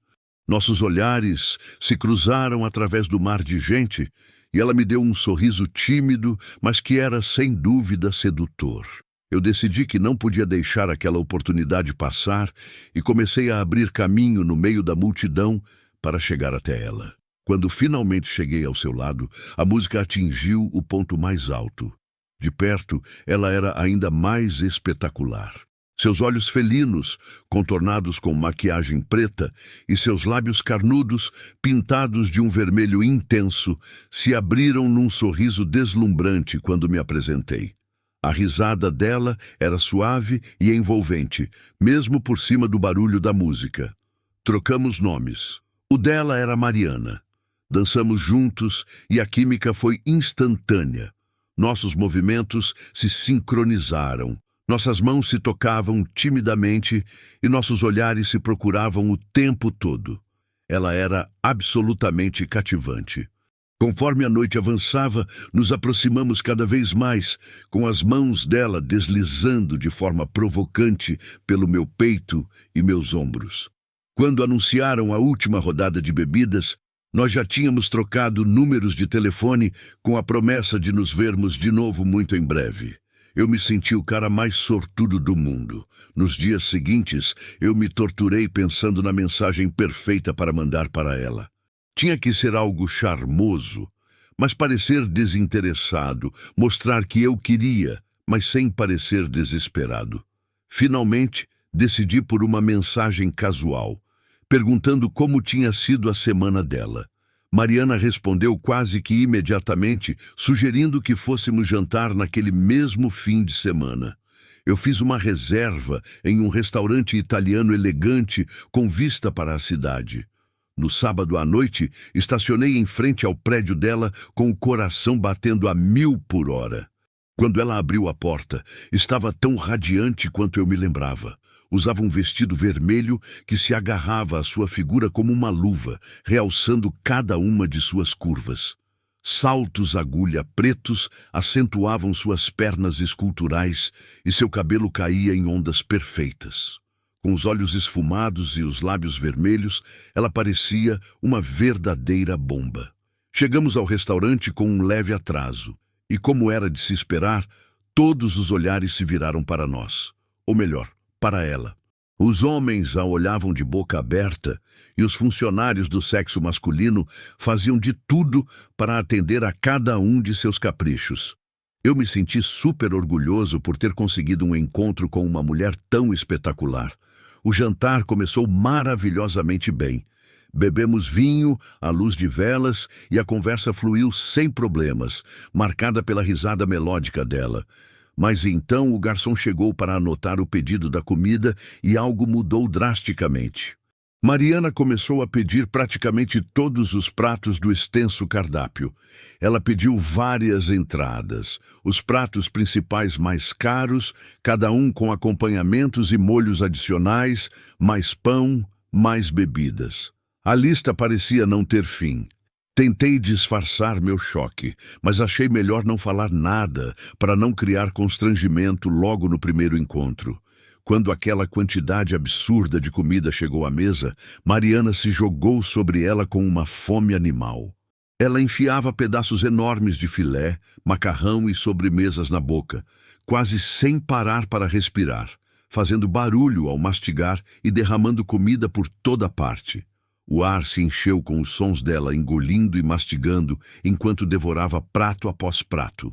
Nossos olhares se cruzaram através do mar de gente e ela me deu um sorriso tímido, mas que era, sem dúvida, sedutor. Eu decidi que não podia deixar aquela oportunidade passar e comecei a abrir caminho no meio da multidão para chegar até ela. Quando finalmente cheguei ao seu lado, a música atingiu o ponto mais alto. De perto, ela era ainda mais espetacular. Seus olhos felinos, contornados com maquiagem preta, e seus lábios carnudos, pintados de um vermelho intenso, se abriram num sorriso deslumbrante quando me apresentei. A risada dela era suave e envolvente, mesmo por cima do barulho da música. Trocamos nomes. O dela era Mariana. Dançamos juntos e a química foi instantânea. Nossos movimentos se sincronizaram. Nossas mãos se tocavam timidamente e nossos olhares se procuravam o tempo todo. Ela era absolutamente cativante. Conforme a noite avançava, nos aproximamos cada vez mais, com as mãos dela deslizando de forma provocante pelo meu peito e meus ombros. Quando anunciaram a última rodada de bebidas, nós já tínhamos trocado números de telefone com a promessa de nos vermos de novo muito em breve. Eu me senti o cara mais sortudo do mundo. Nos dias seguintes, eu me torturei pensando na mensagem perfeita para mandar para ela. Tinha que ser algo charmoso, mas parecer desinteressado, mostrar que eu queria, mas sem parecer desesperado. Finalmente, decidi por uma mensagem casual, perguntando como tinha sido a semana dela. Mariana respondeu quase que imediatamente, sugerindo que fôssemos jantar naquele mesmo fim de semana. Eu fiz uma reserva em um restaurante italiano elegante com vista para a cidade. No sábado à noite, estacionei em frente ao prédio dela com o coração batendo a 1000 por hora. Quando ela abriu a porta, estava tão radiante quanto eu me lembrava. Usava um vestido vermelho que se agarrava à sua figura como uma luva, realçando cada uma de suas curvas. Saltos agulha pretos acentuavam suas pernas esculturais e seu cabelo caía em ondas perfeitas. Com os olhos esfumados e os lábios vermelhos, ela parecia uma verdadeira bomba. Chegamos ao restaurante com um leve atraso, e como era de se esperar, todos os olhares se viraram para nós. Ou melhor, para ela. Os homens a olhavam de boca aberta e os funcionários do sexo masculino faziam de tudo para atender a cada um de seus caprichos. Eu me senti super orgulhoso por ter conseguido um encontro com uma mulher tão espetacular. O jantar começou maravilhosamente bem. Bebemos vinho à luz de velas e a conversa fluiu sem problemas, marcada pela risada melódica dela. Mas então o garçom chegou para anotar o pedido da comida e algo mudou drasticamente. Mariana começou a pedir praticamente todos os pratos do extenso cardápio. Ela pediu várias entradas, os pratos principais mais caros, cada um com acompanhamentos e molhos adicionais, mais pão, mais bebidas. A lista parecia não ter fim. Tentei disfarçar meu choque, mas achei melhor não falar nada para não criar constrangimento logo no primeiro encontro. Quando aquela quantidade absurda de comida chegou à mesa, Mariana se jogou sobre ela com uma fome animal. Ela enfiava pedaços enormes de filé, macarrão e sobremesas na boca, quase sem parar para respirar, fazendo barulho ao mastigar e derramando comida por toda parte. O ar se encheu com os sons dela engolindo e mastigando enquanto devorava prato após prato.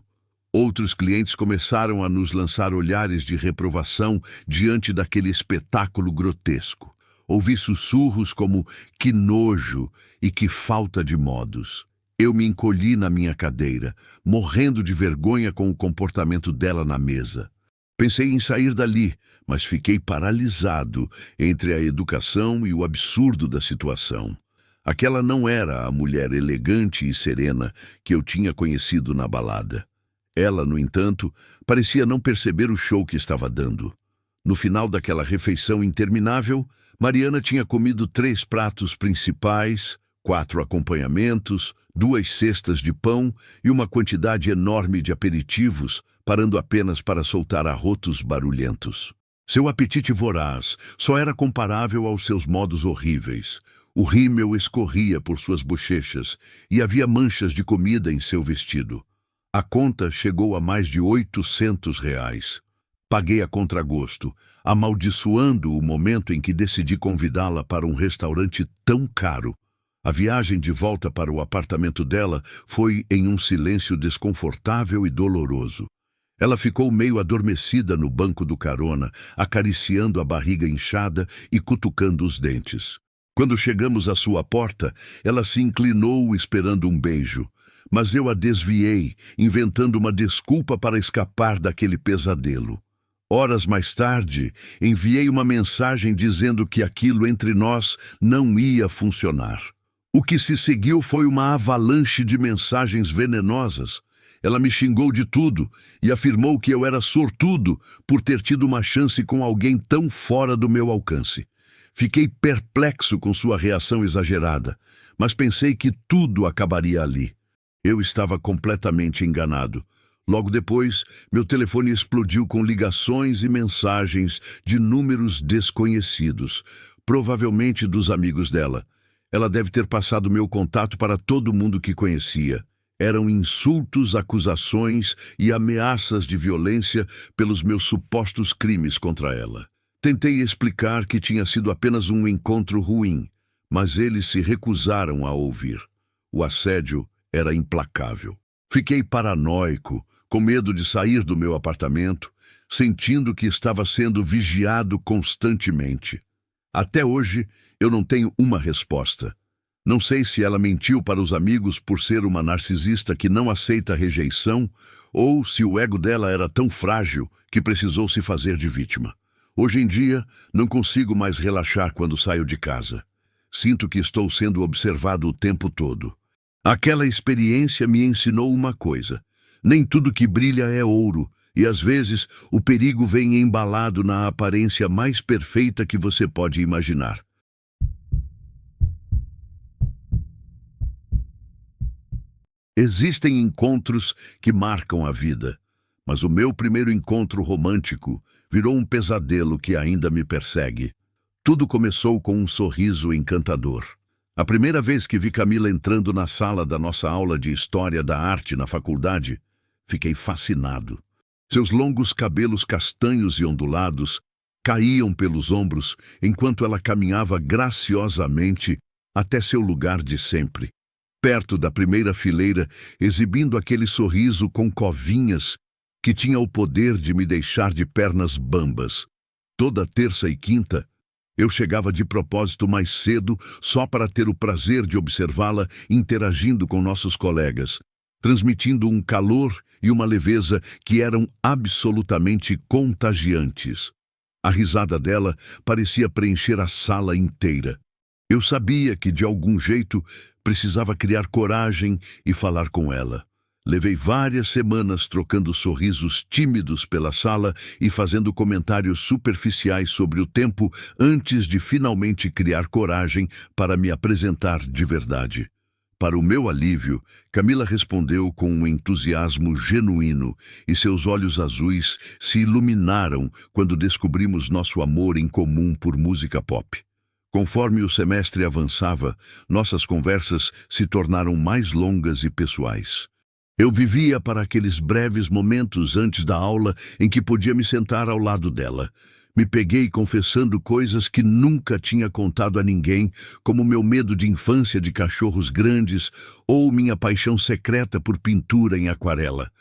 Outros clientes começaram a nos lançar olhares de reprovação diante daquele espetáculo grotesco. Ouvi sussurros como "que nojo" e "que falta de modos". Eu me encolhi na minha cadeira, morrendo de vergonha com o comportamento dela na mesa. Pensei em sair dali, mas fiquei paralisado entre a educação e o absurdo da situação. Aquela não era a mulher elegante e serena que eu tinha conhecido na balada. Ela, no entanto, parecia não perceber o show que estava dando. No final daquela refeição interminável, Mariana tinha comido 3 pratos principais, 4 acompanhamentos, 2 cestas de pão e uma quantidade enorme de aperitivos, parando apenas para soltar arrotos barulhentos. Seu apetite voraz só era comparável aos seus modos horríveis. O rímel escorria por suas bochechas e havia manchas de comida em seu vestido. A conta chegou a mais de R$ 800. Paguei a contragosto, amaldiçoando o momento em que decidi convidá-la para um restaurante tão caro. A viagem de volta para o apartamento dela foi em um silêncio desconfortável e doloroso. Ela ficou meio adormecida no banco do carona, acariciando a barriga inchada e cutucando os dentes. Quando chegamos à sua porta, ela se inclinou esperando um beijo. Mas eu a desviei, inventando uma desculpa para escapar daquele pesadelo. Horas mais tarde, enviei uma mensagem dizendo que aquilo entre nós não ia funcionar. O que se seguiu foi uma avalanche de mensagens venenosas. Ela me xingou de tudo e afirmou que eu era sortudo por ter tido uma chance com alguém tão fora do meu alcance. Fiquei perplexo com sua reação exagerada, mas pensei que tudo acabaria ali. Eu estava completamente enganado. Logo depois, meu telefone explodiu com ligações e mensagens de números desconhecidos, provavelmente dos amigos dela. Ela deve ter passado meu contato para todo mundo que conhecia. Eram insultos, acusações e ameaças de violência pelos meus supostos crimes contra ela. Tentei explicar que tinha sido apenas um encontro ruim, mas eles se recusaram a ouvir. O assédio era implacável. Fiquei paranoico, com medo de sair do meu apartamento, sentindo que estava sendo vigiado constantemente. Até hoje, eu não tenho uma resposta. Não sei se ela mentiu para os amigos por ser uma narcisista que não aceita rejeição, ou se o ego dela era tão frágil que precisou se fazer de vítima. Hoje em dia, não consigo mais relaxar quando saio de casa. Sinto que estou sendo observado o tempo todo. Aquela experiência me ensinou uma coisa: nem tudo que brilha é ouro, e às vezes o perigo vem embalado na aparência mais perfeita que você pode imaginar. Existem encontros que marcam a vida, mas o meu primeiro encontro romântico virou um pesadelo que ainda me persegue. Tudo começou com um sorriso encantador. A primeira vez que vi Camila entrando na sala da nossa aula de História da Arte na faculdade, fiquei fascinado. Seus longos cabelos castanhos e ondulados caíam pelos ombros enquanto ela caminhava graciosamente até seu lugar de sempre, perto da primeira fileira, exibindo aquele sorriso com covinhas que tinha o poder de me deixar de pernas bambas. Toda terça e quinta, eu chegava de propósito mais cedo só para ter o prazer de observá-la interagindo com nossos colegas, transmitindo um calor e uma leveza que eram absolutamente contagiantes. A risada dela parecia preencher a sala inteira. Eu sabia que, de algum jeito, precisava criar coragem e falar com ela. Levei várias semanas trocando sorrisos tímidos pela sala e fazendo comentários superficiais sobre o tempo antes de finalmente criar coragem para me apresentar de verdade. Para o meu alívio, Camila respondeu com um entusiasmo genuíno e seus olhos azuis se iluminaram quando descobrimos nosso amor em comum por música pop. Conforme o semestre avançava, nossas conversas se tornaram mais longas e pessoais. Eu vivia para aqueles breves momentos antes da aula em que podia me sentar ao lado dela. Me peguei confessando coisas que nunca tinha contado a ninguém, como meu medo de infância de cachorros grandes ou minha paixão secreta por pintura em aquarela.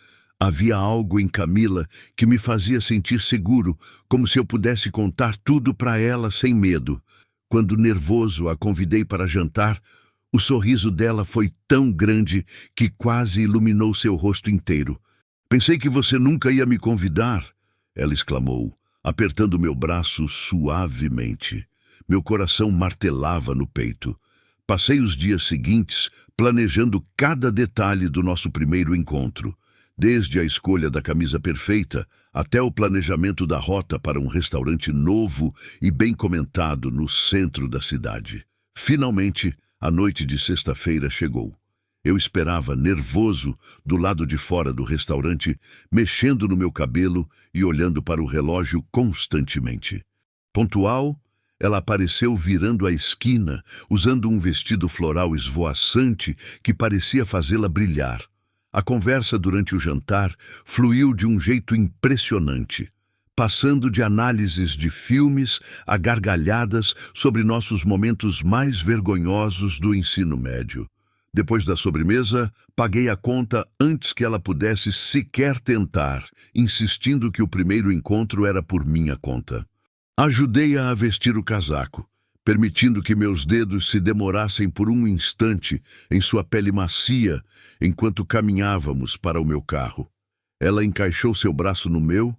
Havia algo em Camila que me fazia sentir seguro, como se eu pudesse contar tudo para ela sem medo. Quando nervoso a convidei para jantar, o sorriso dela foi tão grande que quase iluminou seu rosto inteiro. "Pensei que você nunca ia me convidar", ela exclamou, apertando meu braço suavemente. Meu coração martelava no peito. Passei os dias seguintes planejando cada detalhe do nosso primeiro encontro, desde a escolha da camisa perfeita até o planejamento da rota para um restaurante novo e bem comentado no centro da cidade. Finalmente, a noite de sexta-feira chegou. Eu esperava, nervoso, do lado de fora do restaurante, mexendo no meu cabelo e olhando para o relógio constantemente. Pontual, ela apareceu virando a esquina, usando um vestido floral esvoaçante que parecia fazê-la brilhar. A conversa durante o jantar fluiu de um jeito impressionante, passando de análises de filmes a gargalhadas sobre nossos momentos mais vergonhosos do ensino médio. Depois da sobremesa, paguei a conta antes que ela pudesse sequer tentar, insistindo que o primeiro encontro era por minha conta. Ajudei-a a vestir o casaco, permitindo que meus dedos se demorassem por um instante em sua pele macia enquanto caminhávamos para o meu carro. Ela encaixou seu braço no meu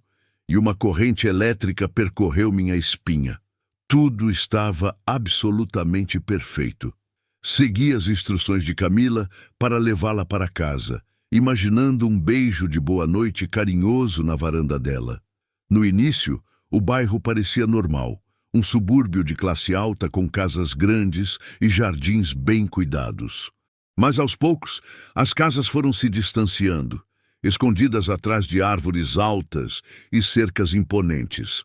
e uma corrente elétrica percorreu minha espinha. Tudo estava absolutamente perfeito. Segui as instruções de Camila para levá-la para casa imaginando um beijo de boa noite carinhoso na varanda dela. No início, o bairro parecia normal, um subúrbio de classe alta com casas grandes e jardins bem cuidados. Mas aos poucos, as casas foram se distanciando, escondidas atrás de árvores altas e cercas imponentes.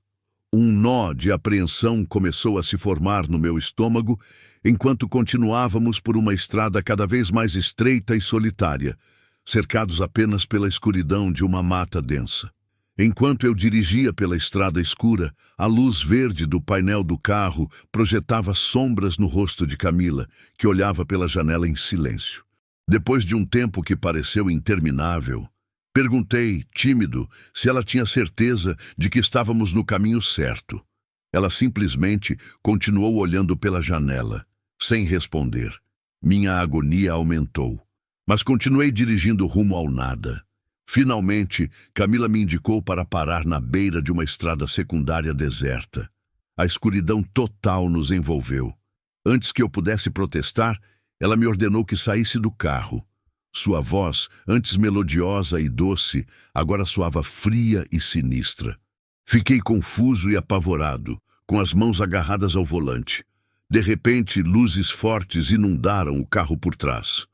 Um nó de apreensão começou a se formar no meu estômago enquanto continuávamos por uma estrada cada vez mais estreita e solitária, cercados apenas pela escuridão de uma mata densa. Enquanto eu dirigia pela estrada escura, a luz verde do painel do carro projetava sombras no rosto de Camila, que olhava pela janela em silêncio. Depois de um tempo que pareceu interminável, perguntei, tímido, se ela tinha certeza de que estávamos no caminho certo. Ela simplesmente continuou olhando pela janela, sem responder. Minha agonia aumentou, mas continuei dirigindo rumo ao nada. Finalmente, Camila me indicou para parar na beira de uma estrada secundária deserta. A escuridão total nos envolveu. Antes que eu pudesse protestar, ela me ordenou que saísse do carro. Sua voz, antes melodiosa e doce, agora soava fria e sinistra. Fiquei confuso e apavorado, com as mãos agarradas ao volante. De repente, luzes fortes inundaram o carro por trás.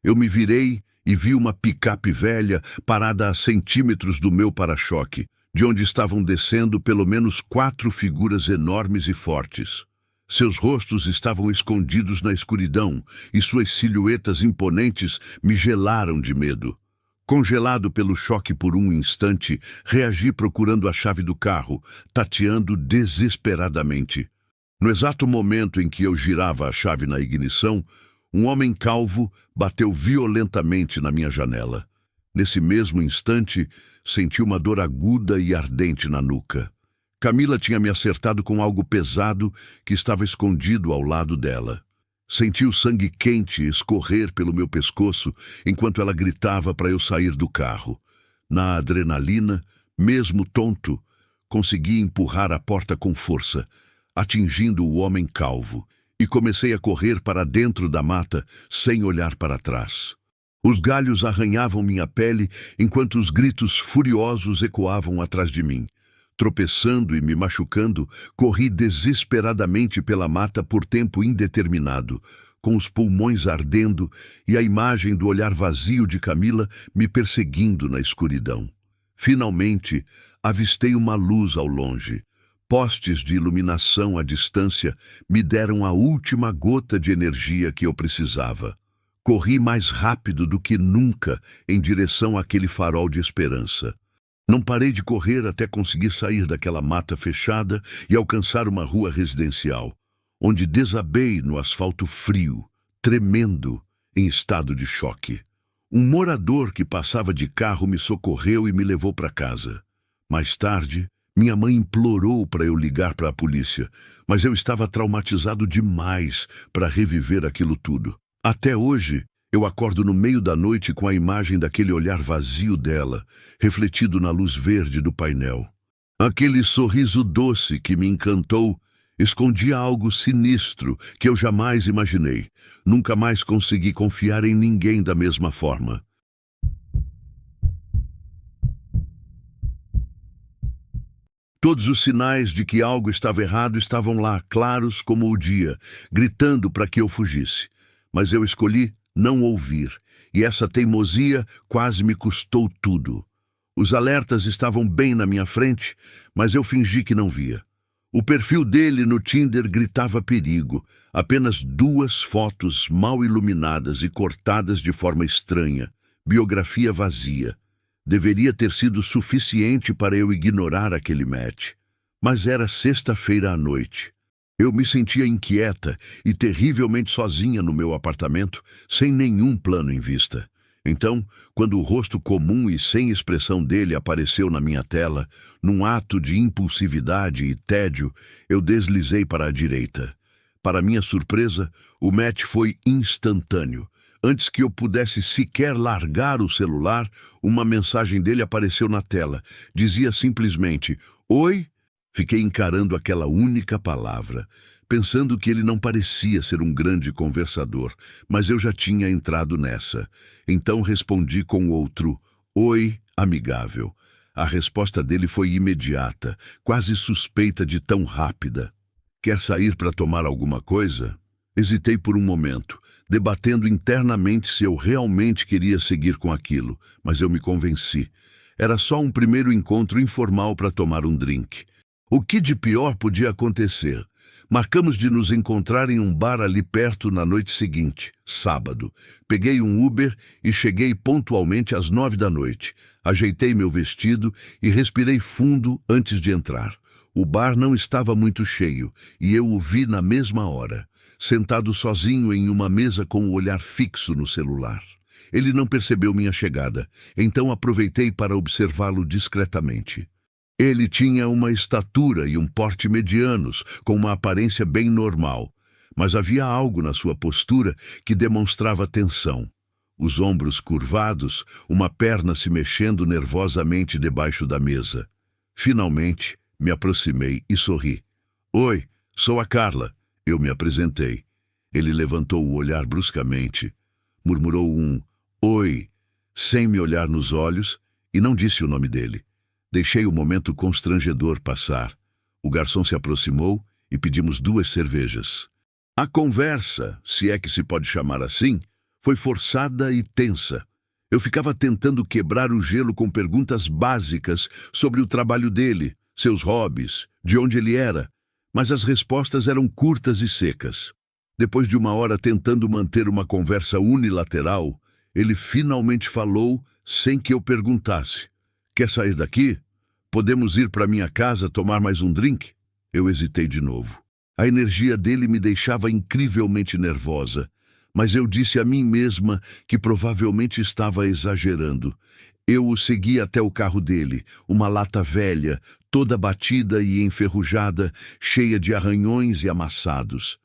Eu me virei e vi uma picape velha parada a centímetros do meu para-choque, de onde estavam descendo pelo menos 4 figuras enormes e fortes. Seus rostos estavam escondidos na escuridão e suas silhuetas imponentes me gelaram de medo. Congelado pelo choque por um instante, reagi procurando a chave do carro, tateando desesperadamente. No exato momento em que eu girava a chave na ignição, um homem calvo bateu violentamente na minha janela. Nesse mesmo instante, senti uma dor aguda e ardente na nuca. Camila tinha me acertado com algo pesado que estava escondido ao lado dela. Senti o sangue quente escorrer pelo meu pescoço enquanto ela gritava para eu sair do carro. Na adrenalina, mesmo tonto, consegui empurrar a porta com força, atingindo o homem calvo, e comecei a correr para dentro da mata sem olhar para trás. Os galhos arranhavam minha pele enquanto os gritos furiosos ecoavam atrás de mim. Tropeçando e me machucando, corri desesperadamente pela mata por tempo indeterminado, com os pulmões ardendo e a imagem do olhar vazio de Camila me perseguindo na escuridão. Finalmente, avistei uma luz ao longe. Postes de iluminação à distância me deram a última gota de energia que eu precisava. Corri mais rápido do que nunca em direção àquele farol de esperança. Não parei de correr até conseguir sair daquela mata fechada e alcançar uma rua residencial, onde desabei no asfalto frio, tremendo, em estado de choque. Um morador que passava de carro me socorreu e me levou para casa. Mais tarde, minha mãe implorou para eu ligar para a polícia, mas eu estava traumatizado demais para reviver aquilo tudo. Até hoje, eu acordo no meio da noite com a imagem daquele olhar vazio dela, refletido na luz verde do painel. Aquele sorriso doce que me encantou escondia algo sinistro que eu jamais imaginei. Nunca mais consegui confiar em ninguém da mesma forma. Todos os sinais de que algo estava errado estavam lá, claros como o dia, gritando para que eu fugisse. Mas eu escolhi não ouvir, e essa teimosia quase me custou tudo. Os alertas estavam bem na minha frente, mas eu fingi que não via. O perfil dele no Tinder gritava perigo, apenas 2 fotos mal iluminadas e cortadas de forma estranha, biografia vazia. Deveria ter sido suficiente para eu ignorar aquele match. Mas era sexta-feira à noite. Eu me sentia inquieta e terrivelmente sozinha no meu apartamento, sem nenhum plano em vista. Então, quando o rosto comum e sem expressão dele apareceu na minha tela, num ato de impulsividade e tédio, eu deslizei para a direita. Para minha surpresa, o match foi instantâneo. Antes que eu pudesse sequer largar o celular, uma mensagem dele apareceu na tela. Dizia simplesmente, "Oi?" Fiquei encarando aquela única palavra. pensando que ele não parecia ser um grande conversador, mas eu já tinha entrado nessa. Então respondi com outro "Oi, amigável". A resposta dele foi imediata, quase suspeita de tão rápida. "Quer sair para tomar alguma coisa?" Hesitei por um momento, debatendo internamente se eu realmente queria seguir com aquilo, mas eu me convenci. Era só um primeiro encontro informal para tomar um drink. O que de pior podia acontecer? Marcamos de nos encontrar em um bar ali perto na noite seguinte, sábado. Peguei um Uber e cheguei pontualmente às 9 da noite. Ajeitei meu vestido e respirei fundo antes de entrar. O bar não estava muito cheio e eu o vi na mesma hora, sentado sozinho em uma mesa com o olhar fixo no celular. Ele não percebeu minha chegada, então aproveitei para observá-lo discretamente. Ele tinha uma estatura e um porte medianos, com uma aparência bem normal, mas havia algo na sua postura que demonstrava tensão. Os ombros curvados, uma perna se mexendo nervosamente debaixo da mesa. Finalmente, me aproximei e sorri. "Oi, sou a Carla." Eu me apresentei. Ele levantou o olhar bruscamente, murmurou um "Oi", sem me olhar nos olhos, e não disse o nome dele. Deixei o momento constrangedor passar. O garçom se aproximou e pedimos 2 cervejas. A conversa, se é que se pode chamar assim, foi forçada e tensa. Eu ficava tentando quebrar o gelo com perguntas básicas sobre o trabalho dele, seus hobbies, de onde ele era, mas as respostas eram curtas e secas. Depois de 1 hora tentando manter uma conversa unilateral, ele finalmente falou sem que eu perguntasse: "Quer sair daqui? Podemos ir para minha casa tomar mais um drink?" Eu hesitei de novo. A energia dele me deixava incrivelmente nervosa, mas eu disse a mim mesma que provavelmente estava exagerando. Eu o segui até o carro dele, uma lata velha, toda batida e enferrujada, cheia de arranhões e amassados.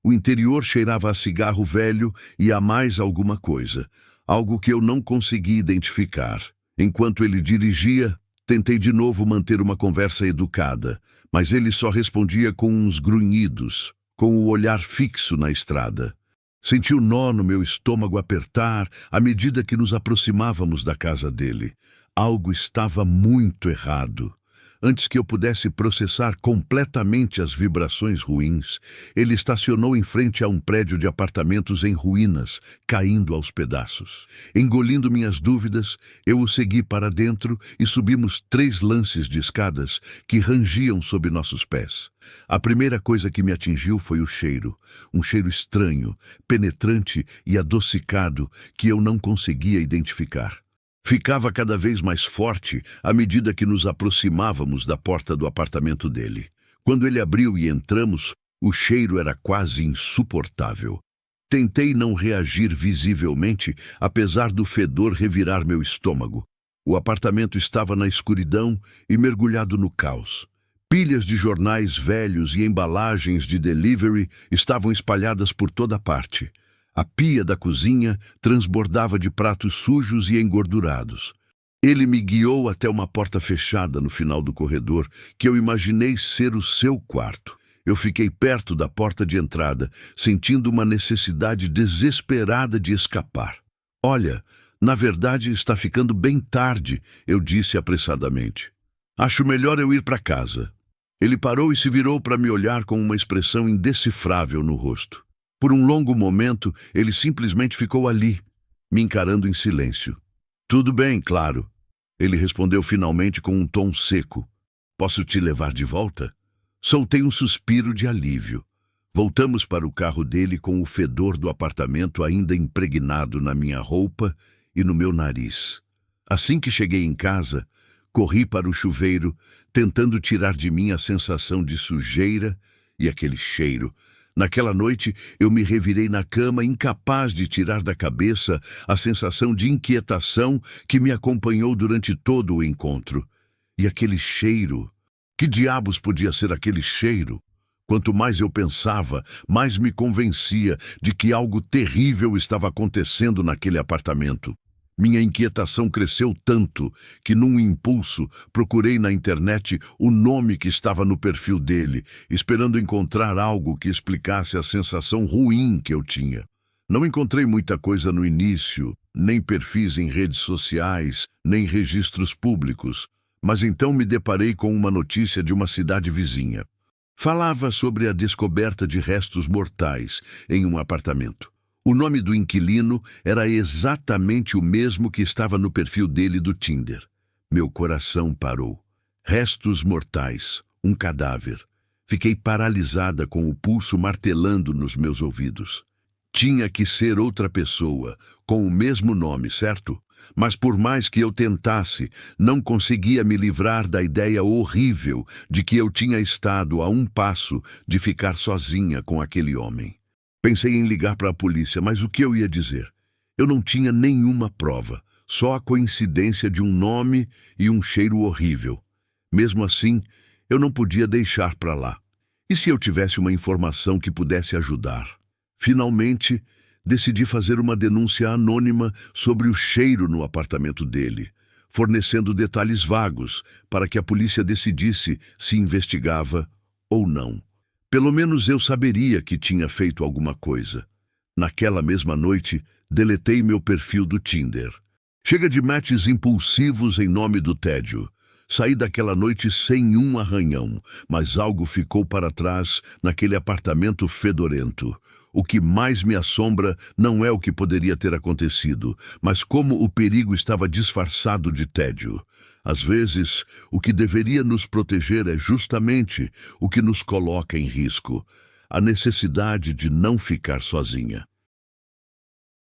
O interior cheirava a cigarro velho e a mais alguma coisa, algo que eu não consegui identificar. Enquanto ele dirigia, tentei de novo manter uma conversa educada, mas ele só respondia com uns grunhidos, com o olhar fixo na estrada. Senti o nó no meu estômago apertar à medida que nos aproximávamos da casa dele. Algo estava muito errado. Antes que eu pudesse processar completamente as vibrações ruins, ele estacionou em frente a um prédio de apartamentos em ruínas, caindo aos pedaços. Engolindo minhas dúvidas, eu o segui para dentro e subimos 3 lances de escadas que rangiam sob nossos pés. A primeira coisa que me atingiu foi o cheiro, um cheiro estranho, penetrante e adocicado que eu não conseguia identificar. Ficava cada vez mais forte à medida que nos aproximávamos da porta do apartamento dele. Quando ele abriu e entramos, o cheiro era quase insuportável. Tentei não reagir visivelmente, apesar do fedor revirar meu estômago. O apartamento estava na escuridão e mergulhado no caos. Pilhas de jornais velhos e embalagens de delivery estavam espalhadas por toda parte. A pia da cozinha transbordava de pratos sujos e engordurados. Ele me guiou até uma porta fechada no final do corredor, que eu imaginei ser o seu quarto. Eu fiquei perto da porta de entrada, sentindo uma necessidade desesperada de escapar. "Olha, na verdade está ficando bem tarde", eu disse apressadamente. "Acho melhor eu ir para casa." Ele parou e se virou para me olhar com uma expressão indecifrável no rosto. Por um longo momento, ele simplesmente ficou ali, me encarando em silêncio. "Tudo bem, claro." Ele respondeu finalmente com um tom seco. "Posso te levar de volta?" Soltei um suspiro de alívio. Voltamos para o carro dele com o fedor do apartamento ainda impregnado na minha roupa e no meu nariz. Assim que cheguei em casa, corri para o chuveiro, tentando tirar de mim a sensação de sujeira e aquele cheiro. Naquela noite, eu me revirei na cama, incapaz de tirar da cabeça a sensação de inquietação que me acompanhou durante todo o encontro. E aquele cheiro... Que diabos podia ser aquele cheiro? Quanto mais eu pensava, mais me convencia de que algo terrível estava acontecendo naquele apartamento. Minha inquietação cresceu tanto que, num impulso, procurei na internet o nome que estava no perfil dele, esperando encontrar algo que explicasse a sensação ruim que eu tinha. Não encontrei muita coisa no início, nem perfis em redes sociais, nem registros públicos, mas então me deparei com uma notícia de uma cidade vizinha. Falava sobre a descoberta de restos mortais em um apartamento. O nome do inquilino era exatamente o mesmo que estava no perfil dele do Tinder. Meu coração parou. Restos mortais, um cadáver. Fiquei paralisada com o pulso martelando nos meus ouvidos. Tinha que ser outra pessoa, com o mesmo nome, certo? Mas por mais que eu tentasse, não conseguia me livrar da ideia horrível de que eu tinha estado a um passo de ficar sozinha com aquele homem. Pensei em ligar para a polícia, mas o que eu ia dizer? Eu não tinha nenhuma prova, só a coincidência de um nome e um cheiro horrível. Mesmo assim, eu não podia deixar para lá. E se eu tivesse uma informação que pudesse ajudar? Finalmente, decidi fazer uma denúncia anônima sobre o cheiro no apartamento dele, fornecendo detalhes vagos para que a polícia decidisse se investigava ou não. Pelo menos eu saberia que tinha feito alguma coisa. Naquela mesma noite, deletei meu perfil do Tinder. Chega de matches impulsivos em nome do tédio. Saí daquela noite sem um arranhão, mas algo ficou para trás naquele apartamento fedorento. O que mais me assombra não é o que poderia ter acontecido, mas como o perigo estava disfarçado de tédio. Às vezes, o que deveria nos proteger é justamente o que nos coloca em risco, a necessidade de não ficar sozinha.